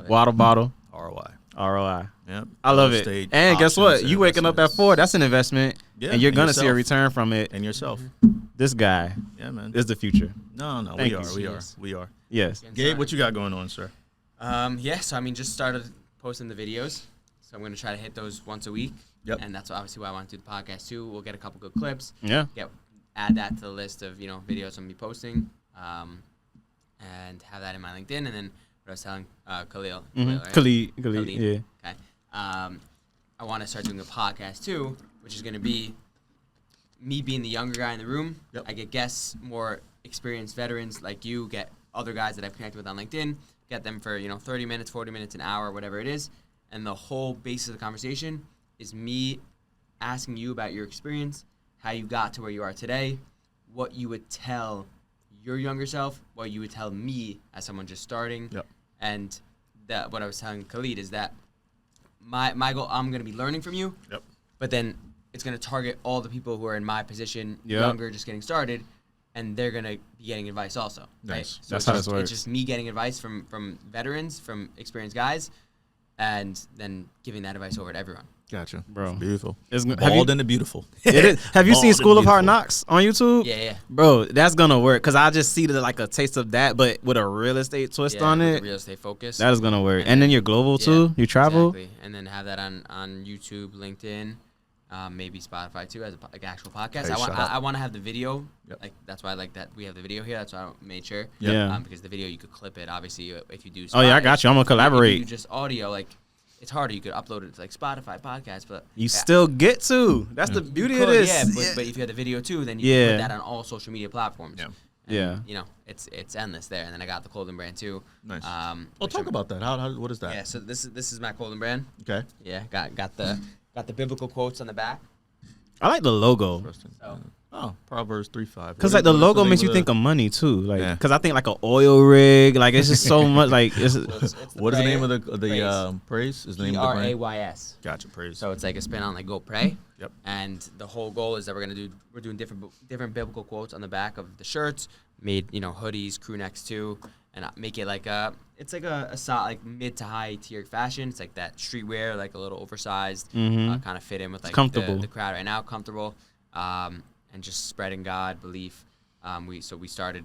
Speaker 3: Water bottle.
Speaker 2: ROI.
Speaker 3: ROI.
Speaker 2: Yep.
Speaker 3: I love it. And guess what? You waking up at 4, that's an investment. Yeah, and you're going to see a return from it.
Speaker 2: And yourself.
Speaker 3: This guy is the future.
Speaker 2: No, we are.
Speaker 3: Yes.
Speaker 2: Gabe, what you got going on, sir?
Speaker 1: So I mean, just started posting the videos. So I'm going to try to hit those once a week.
Speaker 2: Yep.
Speaker 1: And that's obviously why I want to do the podcast too. We'll get a couple good clips.
Speaker 3: Yeah.
Speaker 1: Add that to the list of, videos I'm going to be posting. And have that in my LinkedIn. And then what I was telling Khalil.
Speaker 3: Right? Khalid, yeah.
Speaker 1: Okay. I want to start doing a podcast too, which is going to be me being the younger guy in the room.
Speaker 2: Yep.
Speaker 1: I get guests, more experienced veterans like you, get other guys that I've connected with on LinkedIn, get them for 30 minutes, 40 minutes, an hour, whatever it is. And the whole basis of the conversation is me asking you about your experience, how you got to where you are today, what you would tell your younger self, what you would tell me as someone just starting.
Speaker 2: Yep.
Speaker 1: And that what I was telling Khalid is that my goal, I'm going to be learning from you.
Speaker 2: Yep.
Speaker 1: But then it's going to target all the people who are in my position, younger, just getting started, and they're going to be getting advice also.
Speaker 2: Nice.
Speaker 1: Right? So
Speaker 3: that's how this works.
Speaker 1: It's just me getting advice from veterans, from experienced guys, and then giving that advice over to everyone.
Speaker 2: Gotcha.
Speaker 3: Bro.
Speaker 2: Beautiful.
Speaker 3: Bald
Speaker 2: and the beautiful.
Speaker 3: It is. Have you seen School of Hard Knocks on YouTube?
Speaker 1: Yeah.
Speaker 3: Bro, that's going to work because I just see like a taste of that, but with a real estate twist on it.
Speaker 1: Real estate focus.
Speaker 3: That is going to work. And then you're global too. You travel.
Speaker 1: Exactly. And then have that on YouTube, LinkedIn, maybe Spotify too, as an actual podcast. I want to have the video.
Speaker 2: Yep.
Speaker 1: Like that's why I like that we have the video here. That's why I made sure.
Speaker 3: Yeah.
Speaker 1: Because the video you could clip it. Obviously, if you do.
Speaker 3: Oh yeah, I got you. I'm gonna collaborate.
Speaker 1: If you do just audio, like it's harder. You could upload it to like Spotify podcast, but
Speaker 3: you still get to. That's the beauty of this.
Speaker 1: Yeah, but if you had the video too, then you can put that on all social media platforms.
Speaker 2: Yeah.
Speaker 1: And, it's endless there. And then I got the clothing brand too.
Speaker 2: Nice. Talk about that. What is that?
Speaker 1: Yeah. So this is my clothing brand.
Speaker 2: Okay.
Speaker 1: Yeah. Got the biblical quotes on the back.
Speaker 3: I like the logo.
Speaker 2: Proverbs 3:5.
Speaker 3: Because like the logo makes you think of money too. Like because I think like an oil rig. Like it's just so much. Like it's
Speaker 2: what is the name of the praise? Is the name of the brand?
Speaker 1: Prays.
Speaker 2: Gotcha. Praise.
Speaker 1: So it's like a spin on like go pray.
Speaker 2: Yep.
Speaker 1: And the whole goal is that we're doing different biblical quotes on the back of the shirts. Made hoodies, crew necks too, and make it like it's like a like mid to high tier fashion. It's like that streetwear, like a little oversized, kind of fit in with like the crowd right now, comfortable, and just spreading God, belief. We started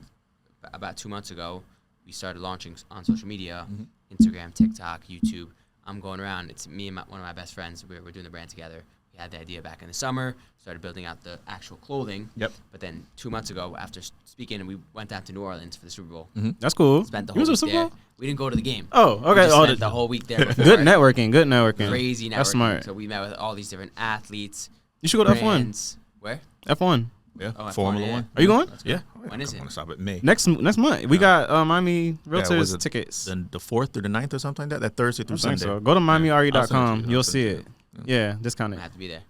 Speaker 1: about 2 months ago. We started launching on social media, Instagram, TikTok, YouTube. I'm going around. It's me and one of my best friends. We're doing the brand together. We had the idea back in the summer, started building out the actual clothing.
Speaker 3: Yep.
Speaker 1: But then 2 months ago, after speaking, we went down to New Orleans for the Super Bowl.
Speaker 3: That's cool.
Speaker 1: Spent the whole week there. We didn't go to the game.
Speaker 3: Oh, okay.
Speaker 1: We spent the whole week there before.
Speaker 3: Good networking.
Speaker 1: Crazy networking.
Speaker 3: That's smart.
Speaker 1: So we met with all these different athletes.
Speaker 3: You should go to
Speaker 1: F1. Where?
Speaker 3: F1.
Speaker 2: Yeah,
Speaker 1: F1,
Speaker 2: Formula One.
Speaker 3: Are you going?
Speaker 2: Yeah.
Speaker 1: When is it?
Speaker 2: I'm gonna stop at May.
Speaker 3: Next month. We got Miami Realtors tickets.
Speaker 2: Then the 4th through the 9th or something like that. That Thursday through Sunday.
Speaker 3: So go to MiamiRE.com. You'll see it. Yeah, discounted.
Speaker 1: I have to be there.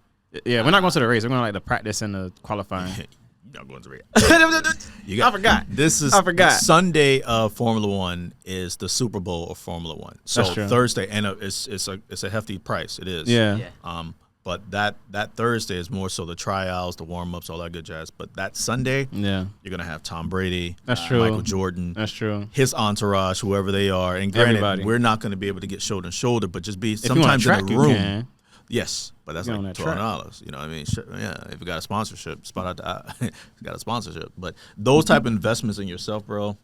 Speaker 3: Yeah, we're not going to the race. We're going to like the practice and the qualifying.
Speaker 2: You're not going to the race.
Speaker 3: I forgot.
Speaker 2: I forgot. Sunday of Formula One is the Super Bowl of Formula One. So Thursday, and it's a hefty price. It is.
Speaker 3: Yeah.
Speaker 2: But that Thursday is more so the tryouts, the warm ups, all that good jazz. But that Sunday, you're gonna have Tom Brady,
Speaker 3: that's true,
Speaker 2: Michael Jordan,
Speaker 3: that's true,
Speaker 2: his entourage, whoever they are. And granted, we're not going to be able to get shoulder to shoulder, but just be sometimes in the room. Yes, but that's like $12. You know what I mean? Yeah, if you got a sponsorship, got a sponsorship. But those type of investments in yourself, bro,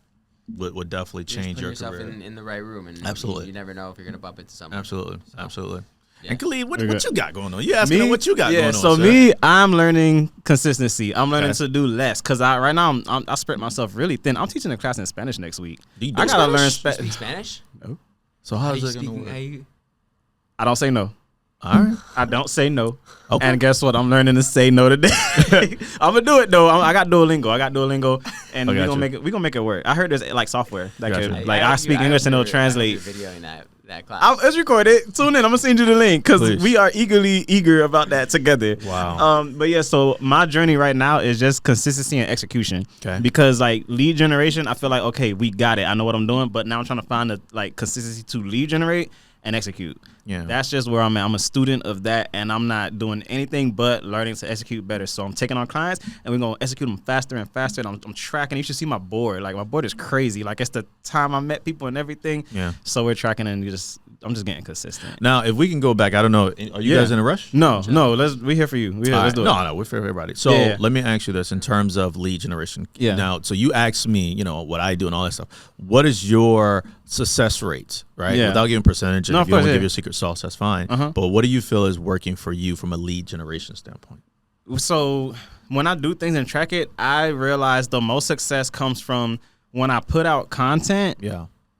Speaker 2: would definitely change your career.
Speaker 1: Yourself in the right room, and
Speaker 2: absolutely,
Speaker 1: you never know if you're gonna bump into someone.
Speaker 2: Absolutely. Yeah. And Khalid, what you got going on? You asking me what you got going on?
Speaker 3: So me, I'm learning consistency. I'm learning to do less because right now I spread myself really thin. I'm teaching a class in Spanish next week.
Speaker 1: I gotta learn Spanish. Spanish?
Speaker 2: No. So how is it gonna work?
Speaker 3: I don't say no.
Speaker 2: All right.
Speaker 3: I don't say no. Okay. And guess what? I'm learning to say no today. I'm gonna do it though. I got Duolingo, and we're gonna make it work. I heard there's like software that could I speak English and it'll translate.
Speaker 1: Video in that class.
Speaker 3: It's recorded. Tune in. I'm gonna send you the link because we are eager about that together.
Speaker 2: Wow.
Speaker 3: But yeah, so my journey right now is just consistency and execution. Okay. Because like lead generation, I feel like okay, we got it. I know what I'm doing, but now I'm trying to find the like consistency to lead generate and execute. Yeah. That's just where I'm at. I'm a student of that, and I'm not doing anything but learning to execute better. So I'm taking on clients, and we're going to execute them faster and faster, and I'm tracking. You should see my board. Like, my board is crazy. Like, it's the time I met people and everything. Yeah. So we're tracking, and I'm just getting consistent.
Speaker 2: Now, if we can go back, I don't know. Are you guys in a rush?
Speaker 3: No. We're here for you. Let's do it.
Speaker 2: No, we're for everybody. So let me ask you this in terms of lead generation. Yeah. Now, so you asked me, what I do and all that stuff. What is your success rate, right? Yeah. Without giving percentage, and if you don't want to give your secret sauce, that's fine. But what do you feel is working for you from a lead generation standpoint?
Speaker 3: So when I do things and track it, I realize the most success comes from when I put out content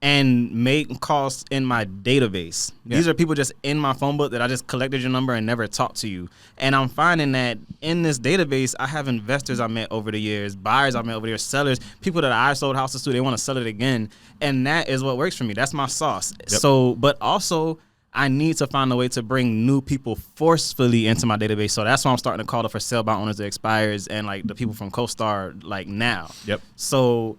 Speaker 3: and make calls in my database. Yeah. These are people just in my phone book that I just collected your number and never talked to you. And I'm finding that in this database, I have investors I met over the years, buyers I met over the years, sellers, people that I sold houses to, they want to sell it again. And that is what works for me. That's my sauce. Yep. So, but also I need to find a way to bring new people forcefully into my database. So that's why I'm starting to call the for sale by owners, the expires, and like the people from CoStar like now.
Speaker 2: Yep.
Speaker 3: So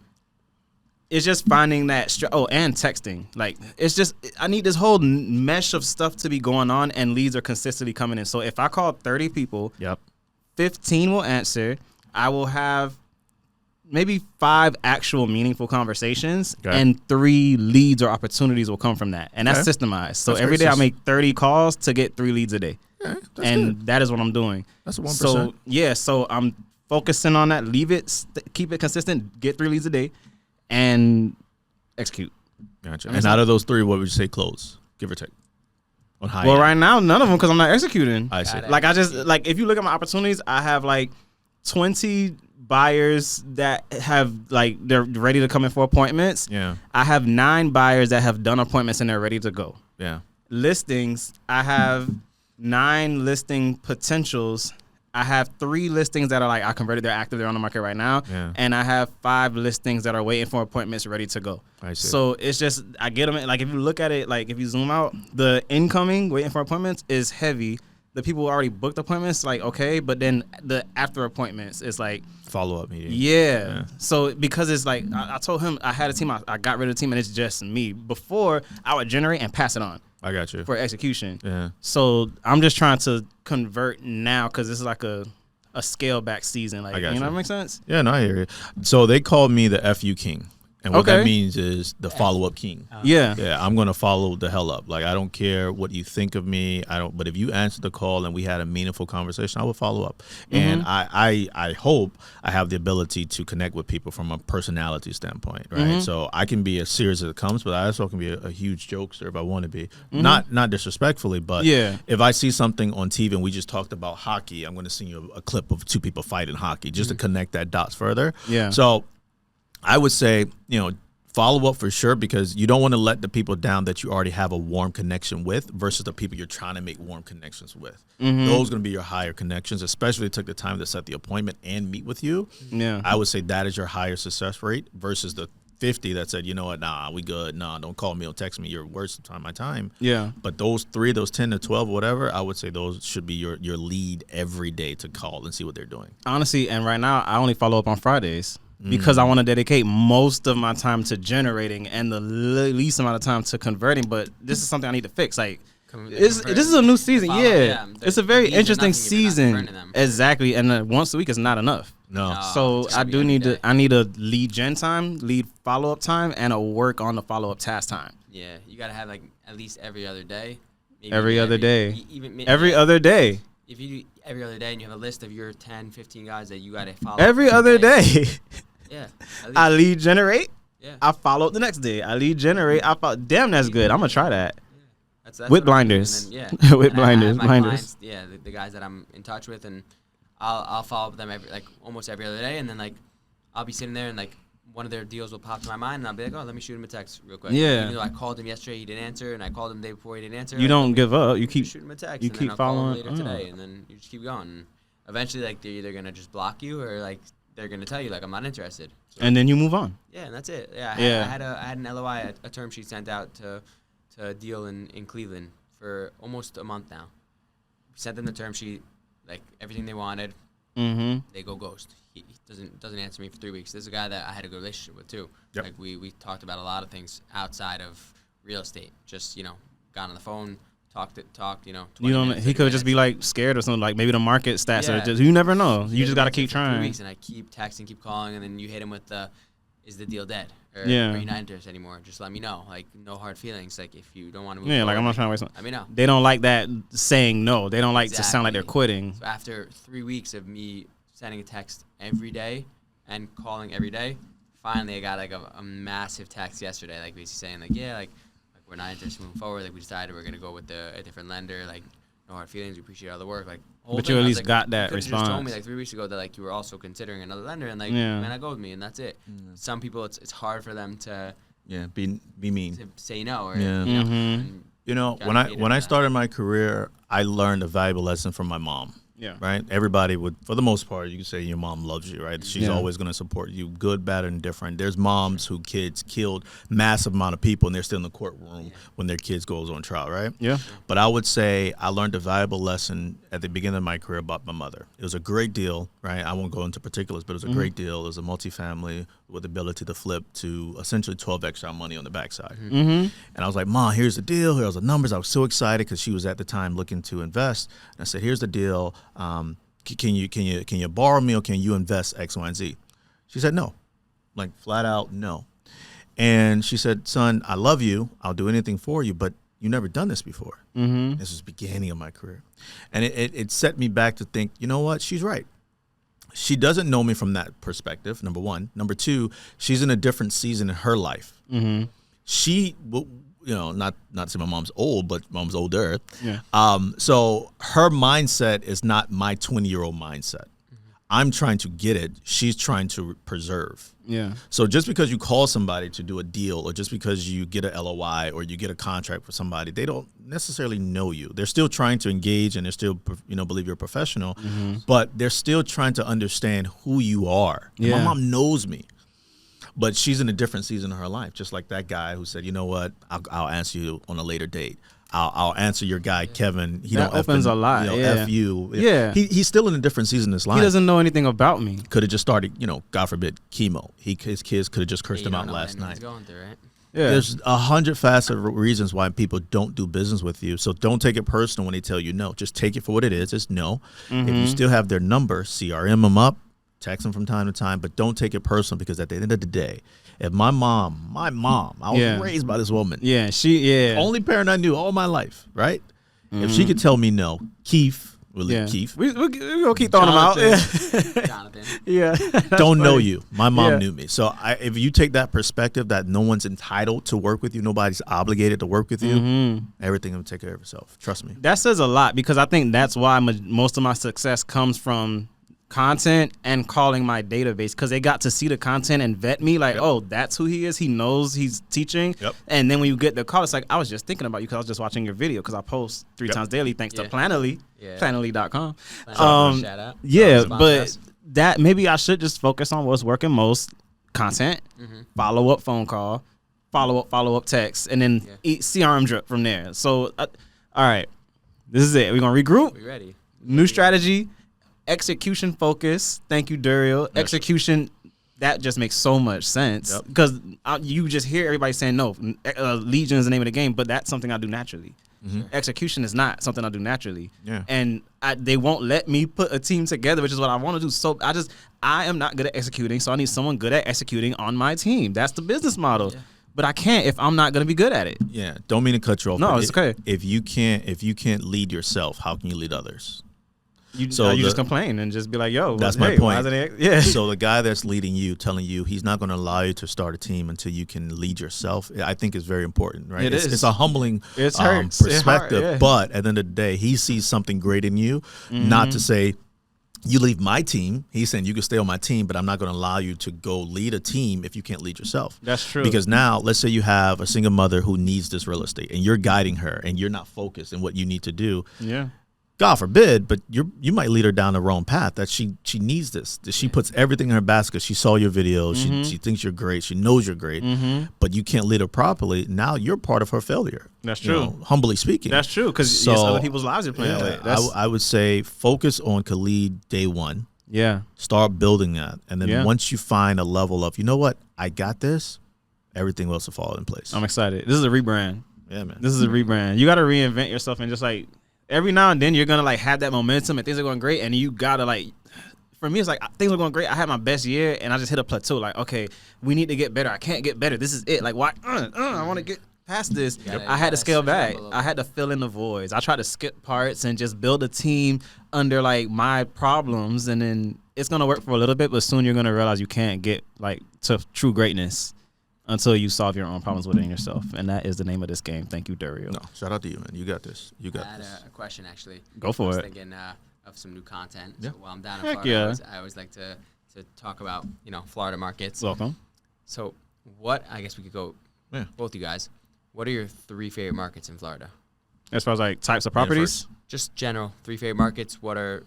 Speaker 3: it's just finding that and texting. Like, it's just, I need this whole mesh of stuff to be going on, and leads are consistently coming in. So if I call 30 people, 15 will answer. I will have maybe 5 actual meaningful conversations, and 3 leads or opportunities will come from that. And that's systemized. So every day I make 30 calls to get 3 leads a day. And that is what I'm doing.
Speaker 2: That's 1%.
Speaker 3: So I'm focusing on that. Keep it consistent, get 3 leads a day, and execute.
Speaker 2: Gotcha. And out of those 3, what would you say close, give or take? On high
Speaker 3: right now, none of them, because I'm not executing.
Speaker 2: I see.
Speaker 3: Like, if you look at my opportunities, I have like 20 buyers that have they're ready to come in for appointments.
Speaker 2: Yeah.
Speaker 3: I have 9 buyers that have done appointments and they're ready to go.
Speaker 2: Yeah.
Speaker 3: Listings, I have 9 listing potentials. I have 3 listings that are I converted, they're active, they're on the market right now.
Speaker 2: Yeah.
Speaker 3: And I have 5 listings that are waiting for appointments ready to go.
Speaker 2: I see.
Speaker 3: So it's just, I get them, if you look at it, if you zoom out, the incoming waiting for appointments is heavy. The people who already booked appointments, okay, but then the after appointments is
Speaker 2: follow-up meeting.
Speaker 3: Yeah. So because it's I told him I had a team, I got rid of the team, and it's just me. Before, I would generate and pass it on.
Speaker 2: I got you.
Speaker 3: For execution.
Speaker 2: Yeah.
Speaker 3: So I'm just trying to convert now, because this is a scale back season.
Speaker 2: I got
Speaker 3: you know what makes sense?
Speaker 2: Yeah, no, I hear you. So they called me the FU King. And what that means is the follow-up king.
Speaker 3: Yeah,
Speaker 2: I'm going to follow the hell up. Like, I don't care what you think of me. But if you answer the call and we had a meaningful conversation, I will follow up. And I hope I have the ability to connect with people from a personality standpoint, right? So I can be as serious as it comes, but I also can be a huge jokester if I want to be. Not disrespectfully, but if I see something on TV and we just talked about hockey, I'm going to send you a clip of two people fighting hockey just to connect that dots further.
Speaker 3: Yeah.
Speaker 2: So I would say, follow up for sure, because you don't want to let the people down that you already have a warm connection with versus the people you're trying to make warm connections with. Those are going to be your higher connections, especially if they took the time to set the appointment and meet with you. Yeah. I would say that is your higher success rate versus the 50 that said, you know what, nah, we good. Nah, don't call me, don't text me. You're worth my time. Yeah. But those 10 to 12, whatever, I would say those should be your lead every day to call and see what they're doing.
Speaker 3: Honestly, and right now, I only follow up on Fridays. Because I want to dedicate most of my time to generating and the least amount of time to converting. But this is something I need to fix. Like, this is a new season. It's a very interesting season. Exactly. And once a week is not enough.
Speaker 2: No.
Speaker 3: So I need a lead gen time, lead follow-up time, and a work on the follow-up task time.
Speaker 1: Yeah. You got to have, like, at least every other day.
Speaker 3: Every other day. Every other day.
Speaker 1: If you do every other day and you have a list of your 10, 15 guys that you got to follow.
Speaker 3: Every other day.
Speaker 1: Yeah.
Speaker 3: I lead generate. Yeah. I follow up the next day. I lead generate. I follow. Damn, that's good. I'm going to try that. Yeah. That's with blinders. Then, with blinders.
Speaker 1: Clients, the guys that I'm in touch with, and I'll follow up with them almost every other day. And then, like, I'll be sitting there and, like, one of their deals will pop to my mind, and I'll be like, oh, let me shoot him a text real quick. Yeah. Even though I called him yesterday, he didn't answer, and I called him the day before, he didn't answer.
Speaker 3: You don't give up. You keep
Speaker 1: shoot him a text.
Speaker 3: You keep following.
Speaker 1: Later today, and then you just keep going. And eventually, like, they're either gonna just block you or like they're gonna tell you like I'm not interested. So,
Speaker 3: and then you move on.
Speaker 1: Yeah, and that's it. Yeah. I had an LOI, a term sheet sent out to a deal in Cleveland for almost a month now. Sent them the term sheet, like everything they wanted. They go ghost. He doesn't answer me for 3 weeks. This is a guy that I had a good relationship with too. Yep. Like we talked about a lot of things outside of real estate. Just got on the phone, talked. You don't.
Speaker 3: He could just be like scared or something. Like maybe the market stats are just. You never know. You just gotta keep trying.
Speaker 1: 3 weeks, and I keep texting, keep calling, and then you hit him with the, is the deal dead? Or are you not interested anymore? Just let me know. Like no hard feelings. Like if you don't want to move.
Speaker 3: Yeah,
Speaker 1: forward,
Speaker 3: like I'm not trying to waste.
Speaker 1: Let me know.
Speaker 3: They don't like that saying no. They don't like to sound like they're quitting.
Speaker 1: So after 3 weeks of me sending a text every day and calling every day, finally I got like a massive text yesterday, like basically saying like, yeah, like we're not interested in moving forward. Like we decided we're gonna go with a different lender. Like no hard feelings. We appreciate all the work. Like,
Speaker 3: but you at least got that response.
Speaker 1: You just told me like 3 weeks ago that like you were also considering another lender, and like man, I go with me, and that's it. Some people it's hard for them to
Speaker 2: be mean,
Speaker 1: to say no, or
Speaker 2: when I started my career, I learned a valuable lesson from my mom. Yeah. Right. Everybody would, for the most part, you can say your mom loves you, right? She's always going to support you, good, bad, and different. There's moms who kids killed massive amount of people, and they're still in the courtroom when their kids goes on trial, right? Yeah. But I would say I learned a valuable lesson at the beginning of my career about my mother. It was a great deal, right? I won't go into particulars, but it was a great deal. It was a multifamily with the ability to flip to essentially 12 extra money on the backside. And I was like, Mom, here's the deal. Here's the numbers. I was so excited because she was at the time looking to invest. And I said, here's the deal. Can you borrow me or can you invest X, Y, and Z? She said no, like flat out no. And she said, son, I love you. I'll do anything for you, but you never done this before. This was the beginning of my career. And it set me back to think, you know what? She's right. She doesn't know me from that perspective, number one. Number two, she's in a different season in her life. She not to say my mom's old, but mom's older. Yeah. So her mindset is not my 20-year-old mindset. I'm trying to get it. She's trying to preserve. Yeah. So just because you call somebody to do a deal, or just because you get a LOI or you get a contract for somebody, they don't necessarily know you. They're still trying to engage and they're still, believe you're a professional, but they're still trying to understand who you are. Yeah. My mom knows me. But she's in a different season of her life, just like that guy who said, you know what, I'll answer you on a later date. I'll answer your guy, Kevin.
Speaker 3: That opens a lot.
Speaker 2: F you. Yeah. He's still in a different season of his life.
Speaker 3: He doesn't know anything about me.
Speaker 2: Could have just started, God forbid, chemo. His kids could have just cursed him out last night.
Speaker 1: Going through, right?
Speaker 2: Yeah. There's 100 facet reasons why people don't do business with you. So don't take it personal when they tell you no. Just take it for what it is. It's no. If you still have their number, CRM them up.
Speaker 4: text them from time to time, but don't take it personal, because at the end of the day, if my mom, I was raised by this woman.
Speaker 3: Yeah,
Speaker 4: only parent I knew all my life, right? If she could tell me no, Keith. Keith.
Speaker 3: We're going to keep throwing them out.
Speaker 1: Jonathan.
Speaker 3: Yeah.
Speaker 4: Don't know you. My mom knew me. So if you take that perspective that no one's entitled to work with you, nobody's obligated to work with you, everything will take care of itself. Trust me.
Speaker 3: That says a lot, because I think that's why most of my success comes from content and calling my database, because they got to see the content and vet me like, oh, that's who he is. He knows he's teaching. And then when you get the call, it's like, I was just thinking about you because I was just watching your video, because I post 3 times daily thanks to Planoly, Planoly.com.
Speaker 1: Shout out.
Speaker 3: But that maybe I should just focus on what's working most: content, follow up phone call, follow up text, and then eat CRM drip from there. So, all right, this is it. We're gonna regroup.
Speaker 1: We ready?
Speaker 3: New strategy. Execution focus. Thank you, Dario. Execution, that just makes so much sense, because you just hear everybody saying, no, Legion is the name of the game, but that's something I do naturally. Execution is not something I do naturally. And they won't let me put a team together, which is what I want to do. So I am not good at executing, so I need someone good at executing on my team. That's the business model. But I can't if I'm not going to be good at it.
Speaker 4: Yeah, don't mean to cut you off.
Speaker 3: No, it's okay.
Speaker 4: If you can't lead yourself, how can you lead others?
Speaker 3: You just complain and just be like, yo,
Speaker 4: that's my point. So the guy that's leading you, telling you he's not going to allow you to start a team until you can lead yourself, I think is very important, right? It's a humbling perspective, but at the end of the day, he sees something great in you, not to say, you leave my team. He's saying you can stay on my team, but I'm not going to allow you to go lead a team if you can't lead yourself.
Speaker 3: That's true.
Speaker 4: Because now, let's say you have a single mother who needs this real estate, and you're guiding her, and you're not focused in what you need to do.
Speaker 3: Yeah.
Speaker 4: God forbid, but you might lead her down the wrong path. That she needs this. That she puts everything in her basket. She saw your videos. She thinks you're great. She knows you're great. But you can't lead her properly. Now you're part of her failure.
Speaker 3: That's true.
Speaker 4: Humbly speaking.
Speaker 3: That's true, because other people's lives are playing with.
Speaker 4: I would say focus on Khalid day one.
Speaker 3: Yeah.
Speaker 4: Start building that, and then once you find a level of, you know what, I got this, everything else will fall in place.
Speaker 3: I'm excited. This is a rebrand.
Speaker 4: Yeah, man.
Speaker 3: This is a rebrand. You got to reinvent yourself, and just like, every now and then you're going to like have that momentum and things are going great, and you got to like, for me, it's like things are going great. I had my best year and I just hit a plateau. Like, okay, we need to get better. I can't get better. This is it. Like, why? I want to get past this. I had to scale back. I had to fill in the voids. I tried to skip parts and just build a team under like my problems, and then it's going to work for a little bit, but soon you're going to realize you can't get like to true greatness until you solve your own problems within yourself. And that is the name of this game. Thank you, Dario.
Speaker 4: No, shout out to you, man. You got this. You got this.
Speaker 1: I had a question, actually.
Speaker 3: Go for it.
Speaker 1: I was thinking of some new content. So while I'm down in Florida, I always like to talk about, Florida markets.
Speaker 3: Welcome.
Speaker 1: So I guess we could go, both you guys, what are your 3 favorite markets in Florida?
Speaker 3: As far as like types of properties?
Speaker 1: Just general, 3 favorite markets. What are,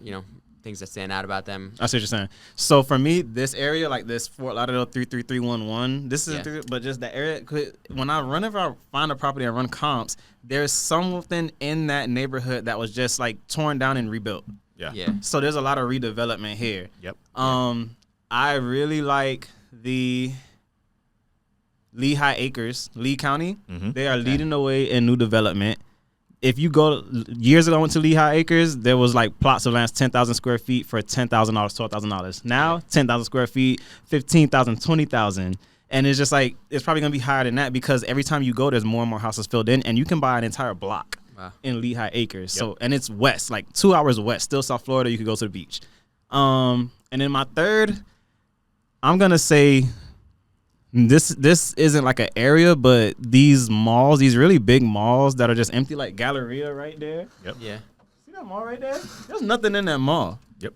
Speaker 1: things that stand out about them?
Speaker 3: I see what you're saying. So for me, this area, like this Fort Lauderdale 33311, this is but just the area. Whenever I find a property and run comps, there's something in that neighborhood that was just like torn down and rebuilt.
Speaker 4: Yeah.
Speaker 3: So there's a lot of redevelopment here.
Speaker 4: Yep.
Speaker 3: I really like the Lehigh Acres, Lee County. They are leading the way in new development. If you go years ago, I went to Lehigh Acres. There was like plots of land, 10,000 square feet for $10,000, $12,000. Now, 10,000 square feet, 15,000, 20,000, and it's just like it's probably gonna be higher than that because every time you go, there's more and more houses filled in, and you can buy an entire block in Lehigh Acres. So, and it's west, like 2 hours west, still South Florida. You could go to the beach. And then my third, I'm gonna say. This isn't like an area, but these malls, these really big malls that are just empty, like Galleria right there.
Speaker 4: Yep.
Speaker 1: Yeah.
Speaker 3: See that mall right there? There's nothing in that mall.
Speaker 4: Yep.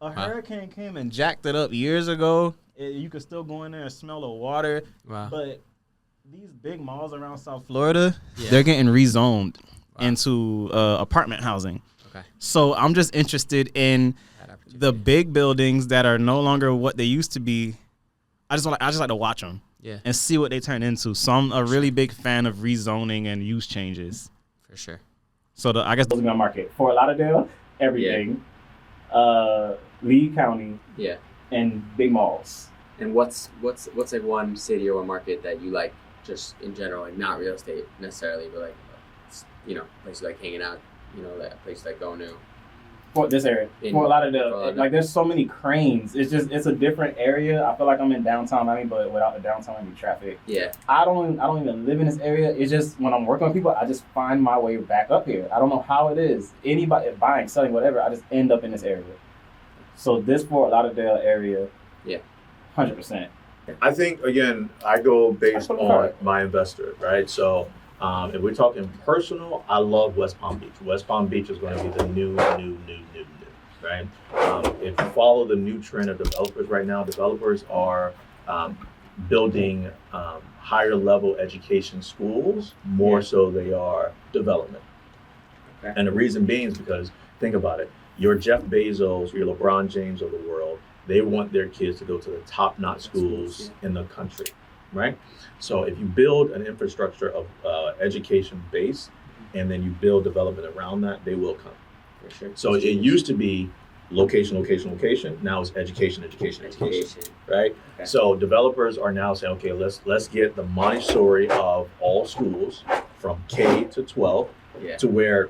Speaker 3: A hurricane came and jacked it up years ago. You could still go in there and smell the water.
Speaker 1: Wow.
Speaker 3: But these big malls around South Florida, they're getting rezoned into apartment housing.
Speaker 1: Okay.
Speaker 3: So I'm just interested in the big buildings that are no longer what they used to be. I just like to watch them and see what they turn into. So I'm a really big fan of rezoning and use changes.
Speaker 1: For sure.
Speaker 3: So I guess those are my market. Fort Lauderdale, everything. Lee County.
Speaker 1: Yeah.
Speaker 3: And big malls.
Speaker 1: And what's like one city or a market that you like just in general, like not real estate necessarily, but like, places like hanging out, like places like going to?
Speaker 3: For this area, for a lot of the like, there's so many cranes. It's a different area. I feel like I'm in downtown Miami, but without the downtown Miami traffic.
Speaker 1: Yeah.
Speaker 3: I don't even live in this area. It's just when I'm working with people, I just find my way back up here. I don't know how it is. Anybody buying, selling, whatever, I just end up in this area. So this Fort Lauderdale area, 100%.
Speaker 4: I think, again, I go based on my investor, right? So if we're talking personal, I love West Palm Beach. West Palm Beach is going to be the new, right? If you follow the new trend of developers right now, developers are building higher level education schools more so they are development. Okay. And the reason being is because, think about it, your Jeff Bezos, your LeBron James of the world, they want their kids to go to the top-notch schools in the country, right? So if you build an infrastructure of education base and then you build development around that, they will come. For sure. So it used to be location. Now it's education, right? Okay. So developers are now saying, okay, let's get the Montessori of all schools from K to 12 to where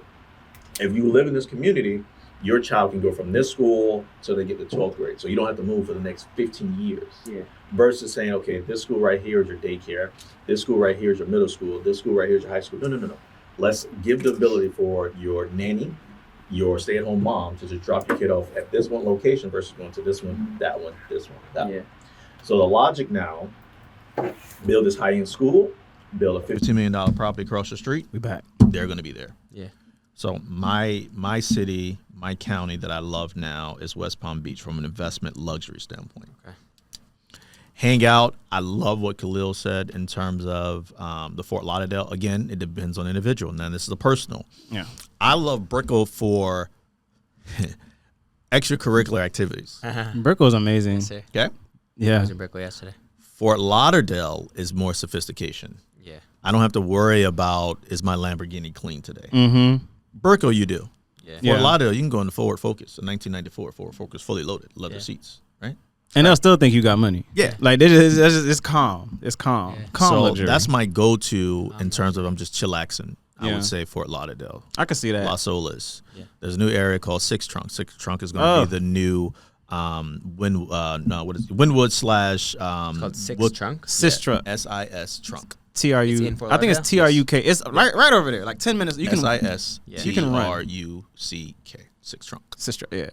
Speaker 4: if you live in this community, your child can go from this school till they get to 12th grade. So you don't have to move for the next 15 years. Yeah. Versus saying, okay, this school right here is your daycare. This school right here is your middle school. This school right here is your high school. No. Let's give the ability for your nanny, your stay-at-home mom to just drop your kid off at this one location versus going to this one, that one, this one, that one. So the logic now, build this high-end school, build a $15 million property across the street.
Speaker 3: We back.
Speaker 4: They're going to be there.
Speaker 1: Yeah.
Speaker 4: So my city, my county that I love now is West Palm Beach from an investment luxury standpoint. Okay. Hang out. I love what Khalil said in terms of the Fort Lauderdale. Again, it depends on the individual. Now, this is a personal. Yeah. I love Brickell for extracurricular activities.
Speaker 3: Brickell's amazing.
Speaker 1: Yes, sir.
Speaker 4: Okay.
Speaker 1: Yeah. I was in Brickell yesterday.
Speaker 4: Fort Lauderdale is more sophistication.
Speaker 1: Yeah.
Speaker 4: I don't have to worry about, is my Lamborghini clean today?
Speaker 3: Mm-hmm.
Speaker 4: Brickell, you do.
Speaker 1: Yeah.
Speaker 4: Fort Lauderdale, you can go in the Ford Focus, a 1994 Ford Focus, fully loaded, leather seats, right?
Speaker 3: And they'll still think you got money.
Speaker 4: Yeah.
Speaker 3: Like, it's calm. It's calm. Yeah. Calm
Speaker 4: so
Speaker 3: luxury.
Speaker 4: that's my go-to in terms of I'm just chillaxing. I would say Fort Lauderdale.
Speaker 3: I can see that.
Speaker 4: Las Olas. Yeah. There's a new area called Six Trunk. Six Trunk is going to be the new Wynwood slash
Speaker 1: it's called Six Trunk?
Speaker 3: Sistra.
Speaker 4: SIS Trunk.
Speaker 3: TRU. I think it's TRUK. It's right over there, like 10 minutes. You can
Speaker 4: SIS. You can TRUCK. Six Trunk.
Speaker 3: Sistra. Yeah.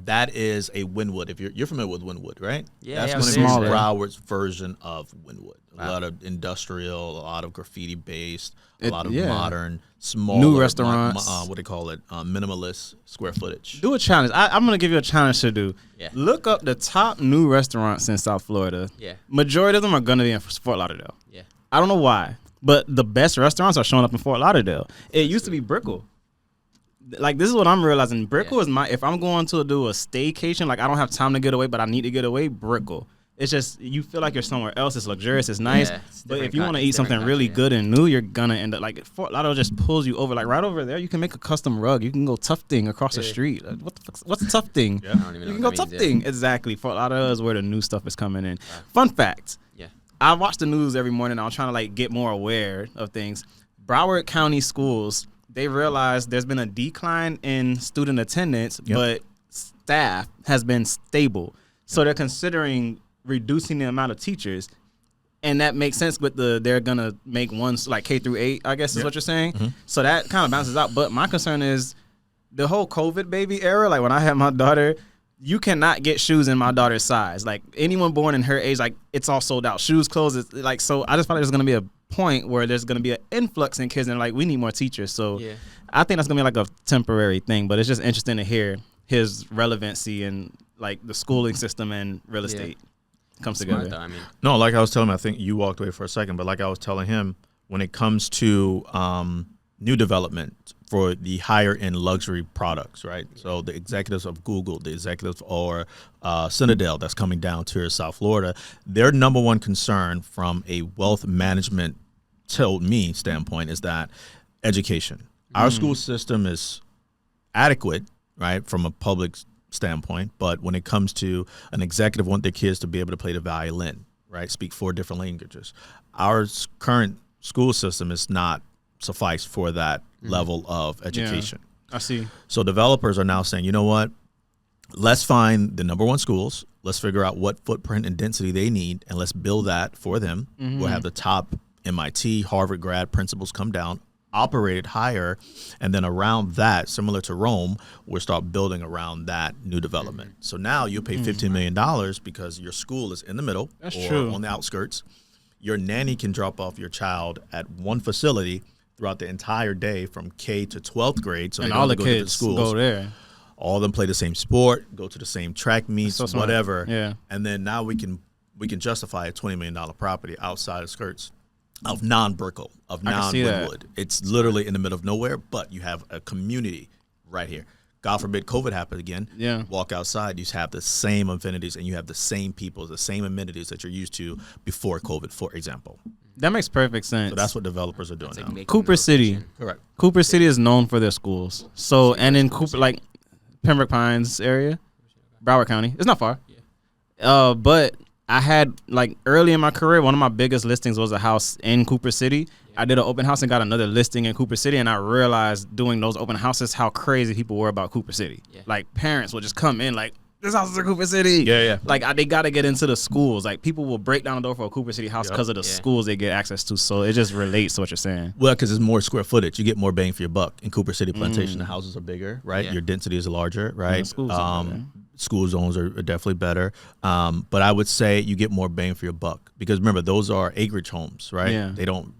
Speaker 4: That is a Wynwood. If you're familiar with Wynwood, right?
Speaker 1: Yeah.
Speaker 4: That's going to be Broward's version of Wynwood. A lot of industrial, a lot of graffiti based, a lot of modern, small,
Speaker 3: new restaurants.
Speaker 4: What do they call it? Minimalist square footage.
Speaker 3: Do a challenge. I'm gonna give you a challenge to do. Yeah. Look up the top new restaurants in South Florida.
Speaker 1: Yeah.
Speaker 3: Majority of them are gonna be in Fort Lauderdale.
Speaker 1: Yeah.
Speaker 3: I don't know why, but the best restaurants are showing up in Fort Lauderdale. It used to be Brickell. Like, this is what I'm realizing. Brickell is if I'm going to do a staycation, like I don't have time to get away, but I need to get away, Brickell. It's just, you feel like you're somewhere else. It's luxurious. It's nice. Yeah, but if you want to eat something really good and new, you're going to end up, like, Fort Lauderdale just pulls you over. Like, right over there, you can make a custom rug. You can go tufting across the street. Like, what's tufting?
Speaker 1: Yeah. I don't even know
Speaker 3: you can go tufting. Yeah. Exactly. Fort Lauderdale is where the new stuff is coming in. Fun fact. Yeah. I watch the news every morning. I'm trying to, like, get more aware of things. Broward County schools, they realized there's been a decline in student attendance, but staff has been stable. So they're considering reducing the amount of teachers, and that makes sense with they're gonna make ones like K through 8, I guess is what you're saying. Mm-hmm. So that kind of balances out. But my concern is the whole COVID baby era. Like, when I had my daughter, you cannot get shoes in my daughter's size. Like, anyone born in her age, like, it's all sold out. Shoes, clothes, it's like, so I just thought there's gonna be a point where there's gonna be an influx in kids, and like, we need more teachers. So I think that's gonna be like a temporary thing. But it's just interesting to hear his relevancy in like the schooling system and real estate. Comes together.
Speaker 1: Though, I mean.
Speaker 4: No, like I was telling him, I think you walked away for a second, but like I was telling him, when it comes to new development for the higher end luxury products, right? So the executives of Google, the executives or Citadel that's coming down to South Florida, their number one concern from a wealth management standpoint is that education. Our school system is adequate, right, from a public standpoint, but when it comes to an executive want their kids to be able to play the violin, right, speak 4 different languages, our current school system is not suffice for that level of education,
Speaker 3: I see.
Speaker 4: So developers are now saying, you know what? Let's find the #1 schools. Let's figure out what footprint and density they need, and let's build that for them. We'll have the top MIT, Harvard grad principals come down, operate it higher, and then around that, similar to Rome, we'll start building around that new development. So now you'll pay $15 million because your school is in the middle or on the outskirts. Your nanny can drop off your child at one facility throughout the entire day from K to 12th grade. So
Speaker 3: and
Speaker 4: they
Speaker 3: all the
Speaker 4: go
Speaker 3: kids
Speaker 4: to schools.
Speaker 3: go there.
Speaker 4: All of them play the same sport, go to the same track meets, whatever.
Speaker 3: Yeah.
Speaker 4: And then now we can justify a $20 million property outside of skirts of non-Brickell, of non-Woodwood. It's literally in the middle of nowhere, but you have a community right here. God forbid COVID happens again.
Speaker 3: Yeah.
Speaker 4: Walk outside, you have the same amenities and you have the same people, the same amenities that you're used to before COVID, for example.
Speaker 3: That makes perfect sense.
Speaker 4: So that's what developers are doing now.
Speaker 3: Cooper City.
Speaker 4: Correct.
Speaker 3: Cooper City is known for their schools. So, and in Cooper, like Pembroke Pines area, Broward County. It's not far. Yeah. But I had, like, early in my career, one of my biggest listings was a house in Cooper City. Yeah. I did an open house and got another listing in Cooper City, and I realized doing those open houses how crazy people were about Cooper City. Yeah. Like, parents would just come in like, this house is in Cooper City.
Speaker 4: Yeah.
Speaker 3: Like, they got to get into the schools. Like, people will break down the door for a Cooper City house because of the schools they get access to. So it just relates to what you're saying.
Speaker 4: Well, because it's more square footage. You get more bang for your buck. In Cooper City Plantation, the houses are bigger, right? Yeah. Your density is larger, right? School zones are definitely better. But I would say you get more bang for your buck. Because remember, those are acreage homes, right?
Speaker 3: Yeah.
Speaker 4: They don't,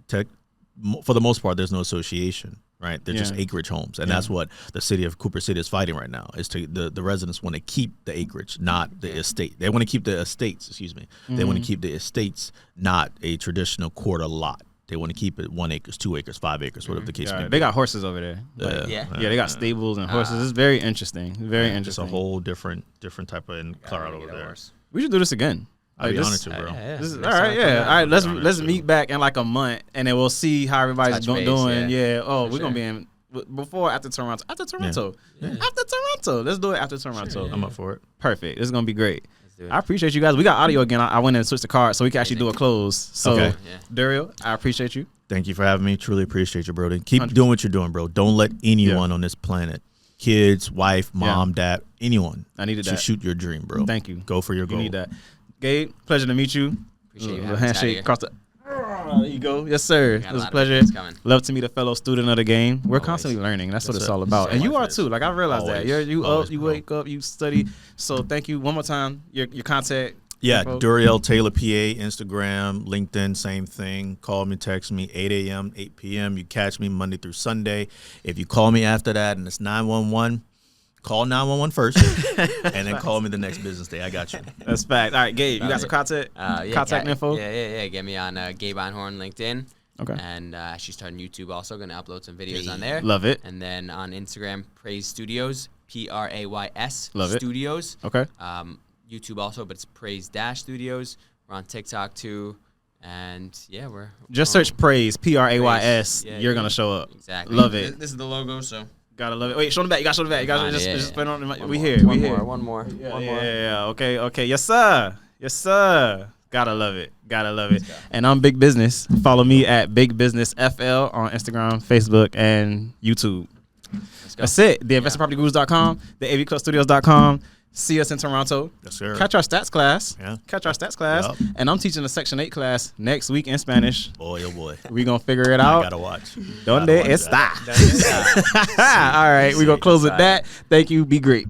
Speaker 4: for the most part, there's no association. Right, they're just acreage homes, and that's what the city of Cooper City is fighting right now. Is to the residents want to keep the acreage, not the estate. They want to keep the estates. Excuse me. They want to keep the estates, not a traditional quarter lot. They want to keep it 1 acre, 2 acres, 5 acres, whatever the case may be.
Speaker 3: They got horses over there. They got stables and horses. It's very interesting. Very interesting.
Speaker 4: It's a whole different type of crowd over there.
Speaker 3: We should do this again.
Speaker 4: I'd be honored to, bro.
Speaker 3: All right. Let's meet back in like a month, and then we'll see how everybody's doing. We're gonna be in before after Toronto. After Toronto. Let's do it after Toronto.
Speaker 4: I'm up for it.
Speaker 3: Perfect. This is gonna be great. I appreciate you guys. We got audio again. I went and switched the card so we can actually do a close. So, Daryl, I appreciate you.
Speaker 4: Thank you for having me. Truly appreciate you, Brody. Keep doing what you're doing, bro. Don't let anyone on this planet, kids, wife, mom, dad, anyone,
Speaker 3: I needed that.
Speaker 4: Shoot your dream, bro.
Speaker 3: Thank you.
Speaker 4: Go for your goal.
Speaker 3: You need that. Gabe, pleasure to meet you.
Speaker 1: Appreciate you.
Speaker 3: Handshake across the. There you go. Yes, sir. It was a pleasure. Love to meet a fellow student of the game. We're constantly learning. That's what it's all about. And you are too. Like I realized that. You up, you wake up, you study. So thank you one more time. Your contact.
Speaker 4: Yeah, Duriel Taylor PA, Instagram, LinkedIn, same thing. Call me, text me, 8 a.m., 8 p.m. You catch me Monday through Sunday. If you call me after that and it's 911, call 911 first, and then call me the next business day. I got you.
Speaker 3: That's fact. All right, Gabe, you got some contact info?
Speaker 1: Yeah. Get me on Gabe Einhorn LinkedIn.
Speaker 3: Okay.
Speaker 1: And actually starting YouTube also. Going to upload some videos on there.
Speaker 3: Love it.
Speaker 1: And then on Instagram, Praise Studios, Prays
Speaker 3: Love
Speaker 1: Studios.
Speaker 3: It. Okay.
Speaker 1: YouTube also, but it's Praise-Studios. We're on TikTok too. And we're
Speaker 3: just search Praise, Prays. You're going to show up.
Speaker 1: Exactly.
Speaker 3: Love it.
Speaker 1: This is the logo, so.
Speaker 3: Gotta love it. Wait, show them back. You gotta show them back. You gotta just put it on. We here.
Speaker 1: One more.
Speaker 3: Yeah. Okay. Yes, sir. Gotta love it. And I'm Big Business. Follow me at Big Business FL on Instagram, Facebook, and YouTube. That's it. TheInvestorPropertyGurus.com, theAVClubStudios.com. See us in Toronto.
Speaker 4: Yes, sir.
Speaker 3: Catch our stats class.
Speaker 4: Yeah.
Speaker 3: Yep. And I'm teaching a Section 8 class next week in Spanish.
Speaker 4: Boy, oh boy.
Speaker 3: We gonna figure it out.
Speaker 4: I gotta watch.
Speaker 3: Donde está? All right, we gonna close with that. Thank you. Be great.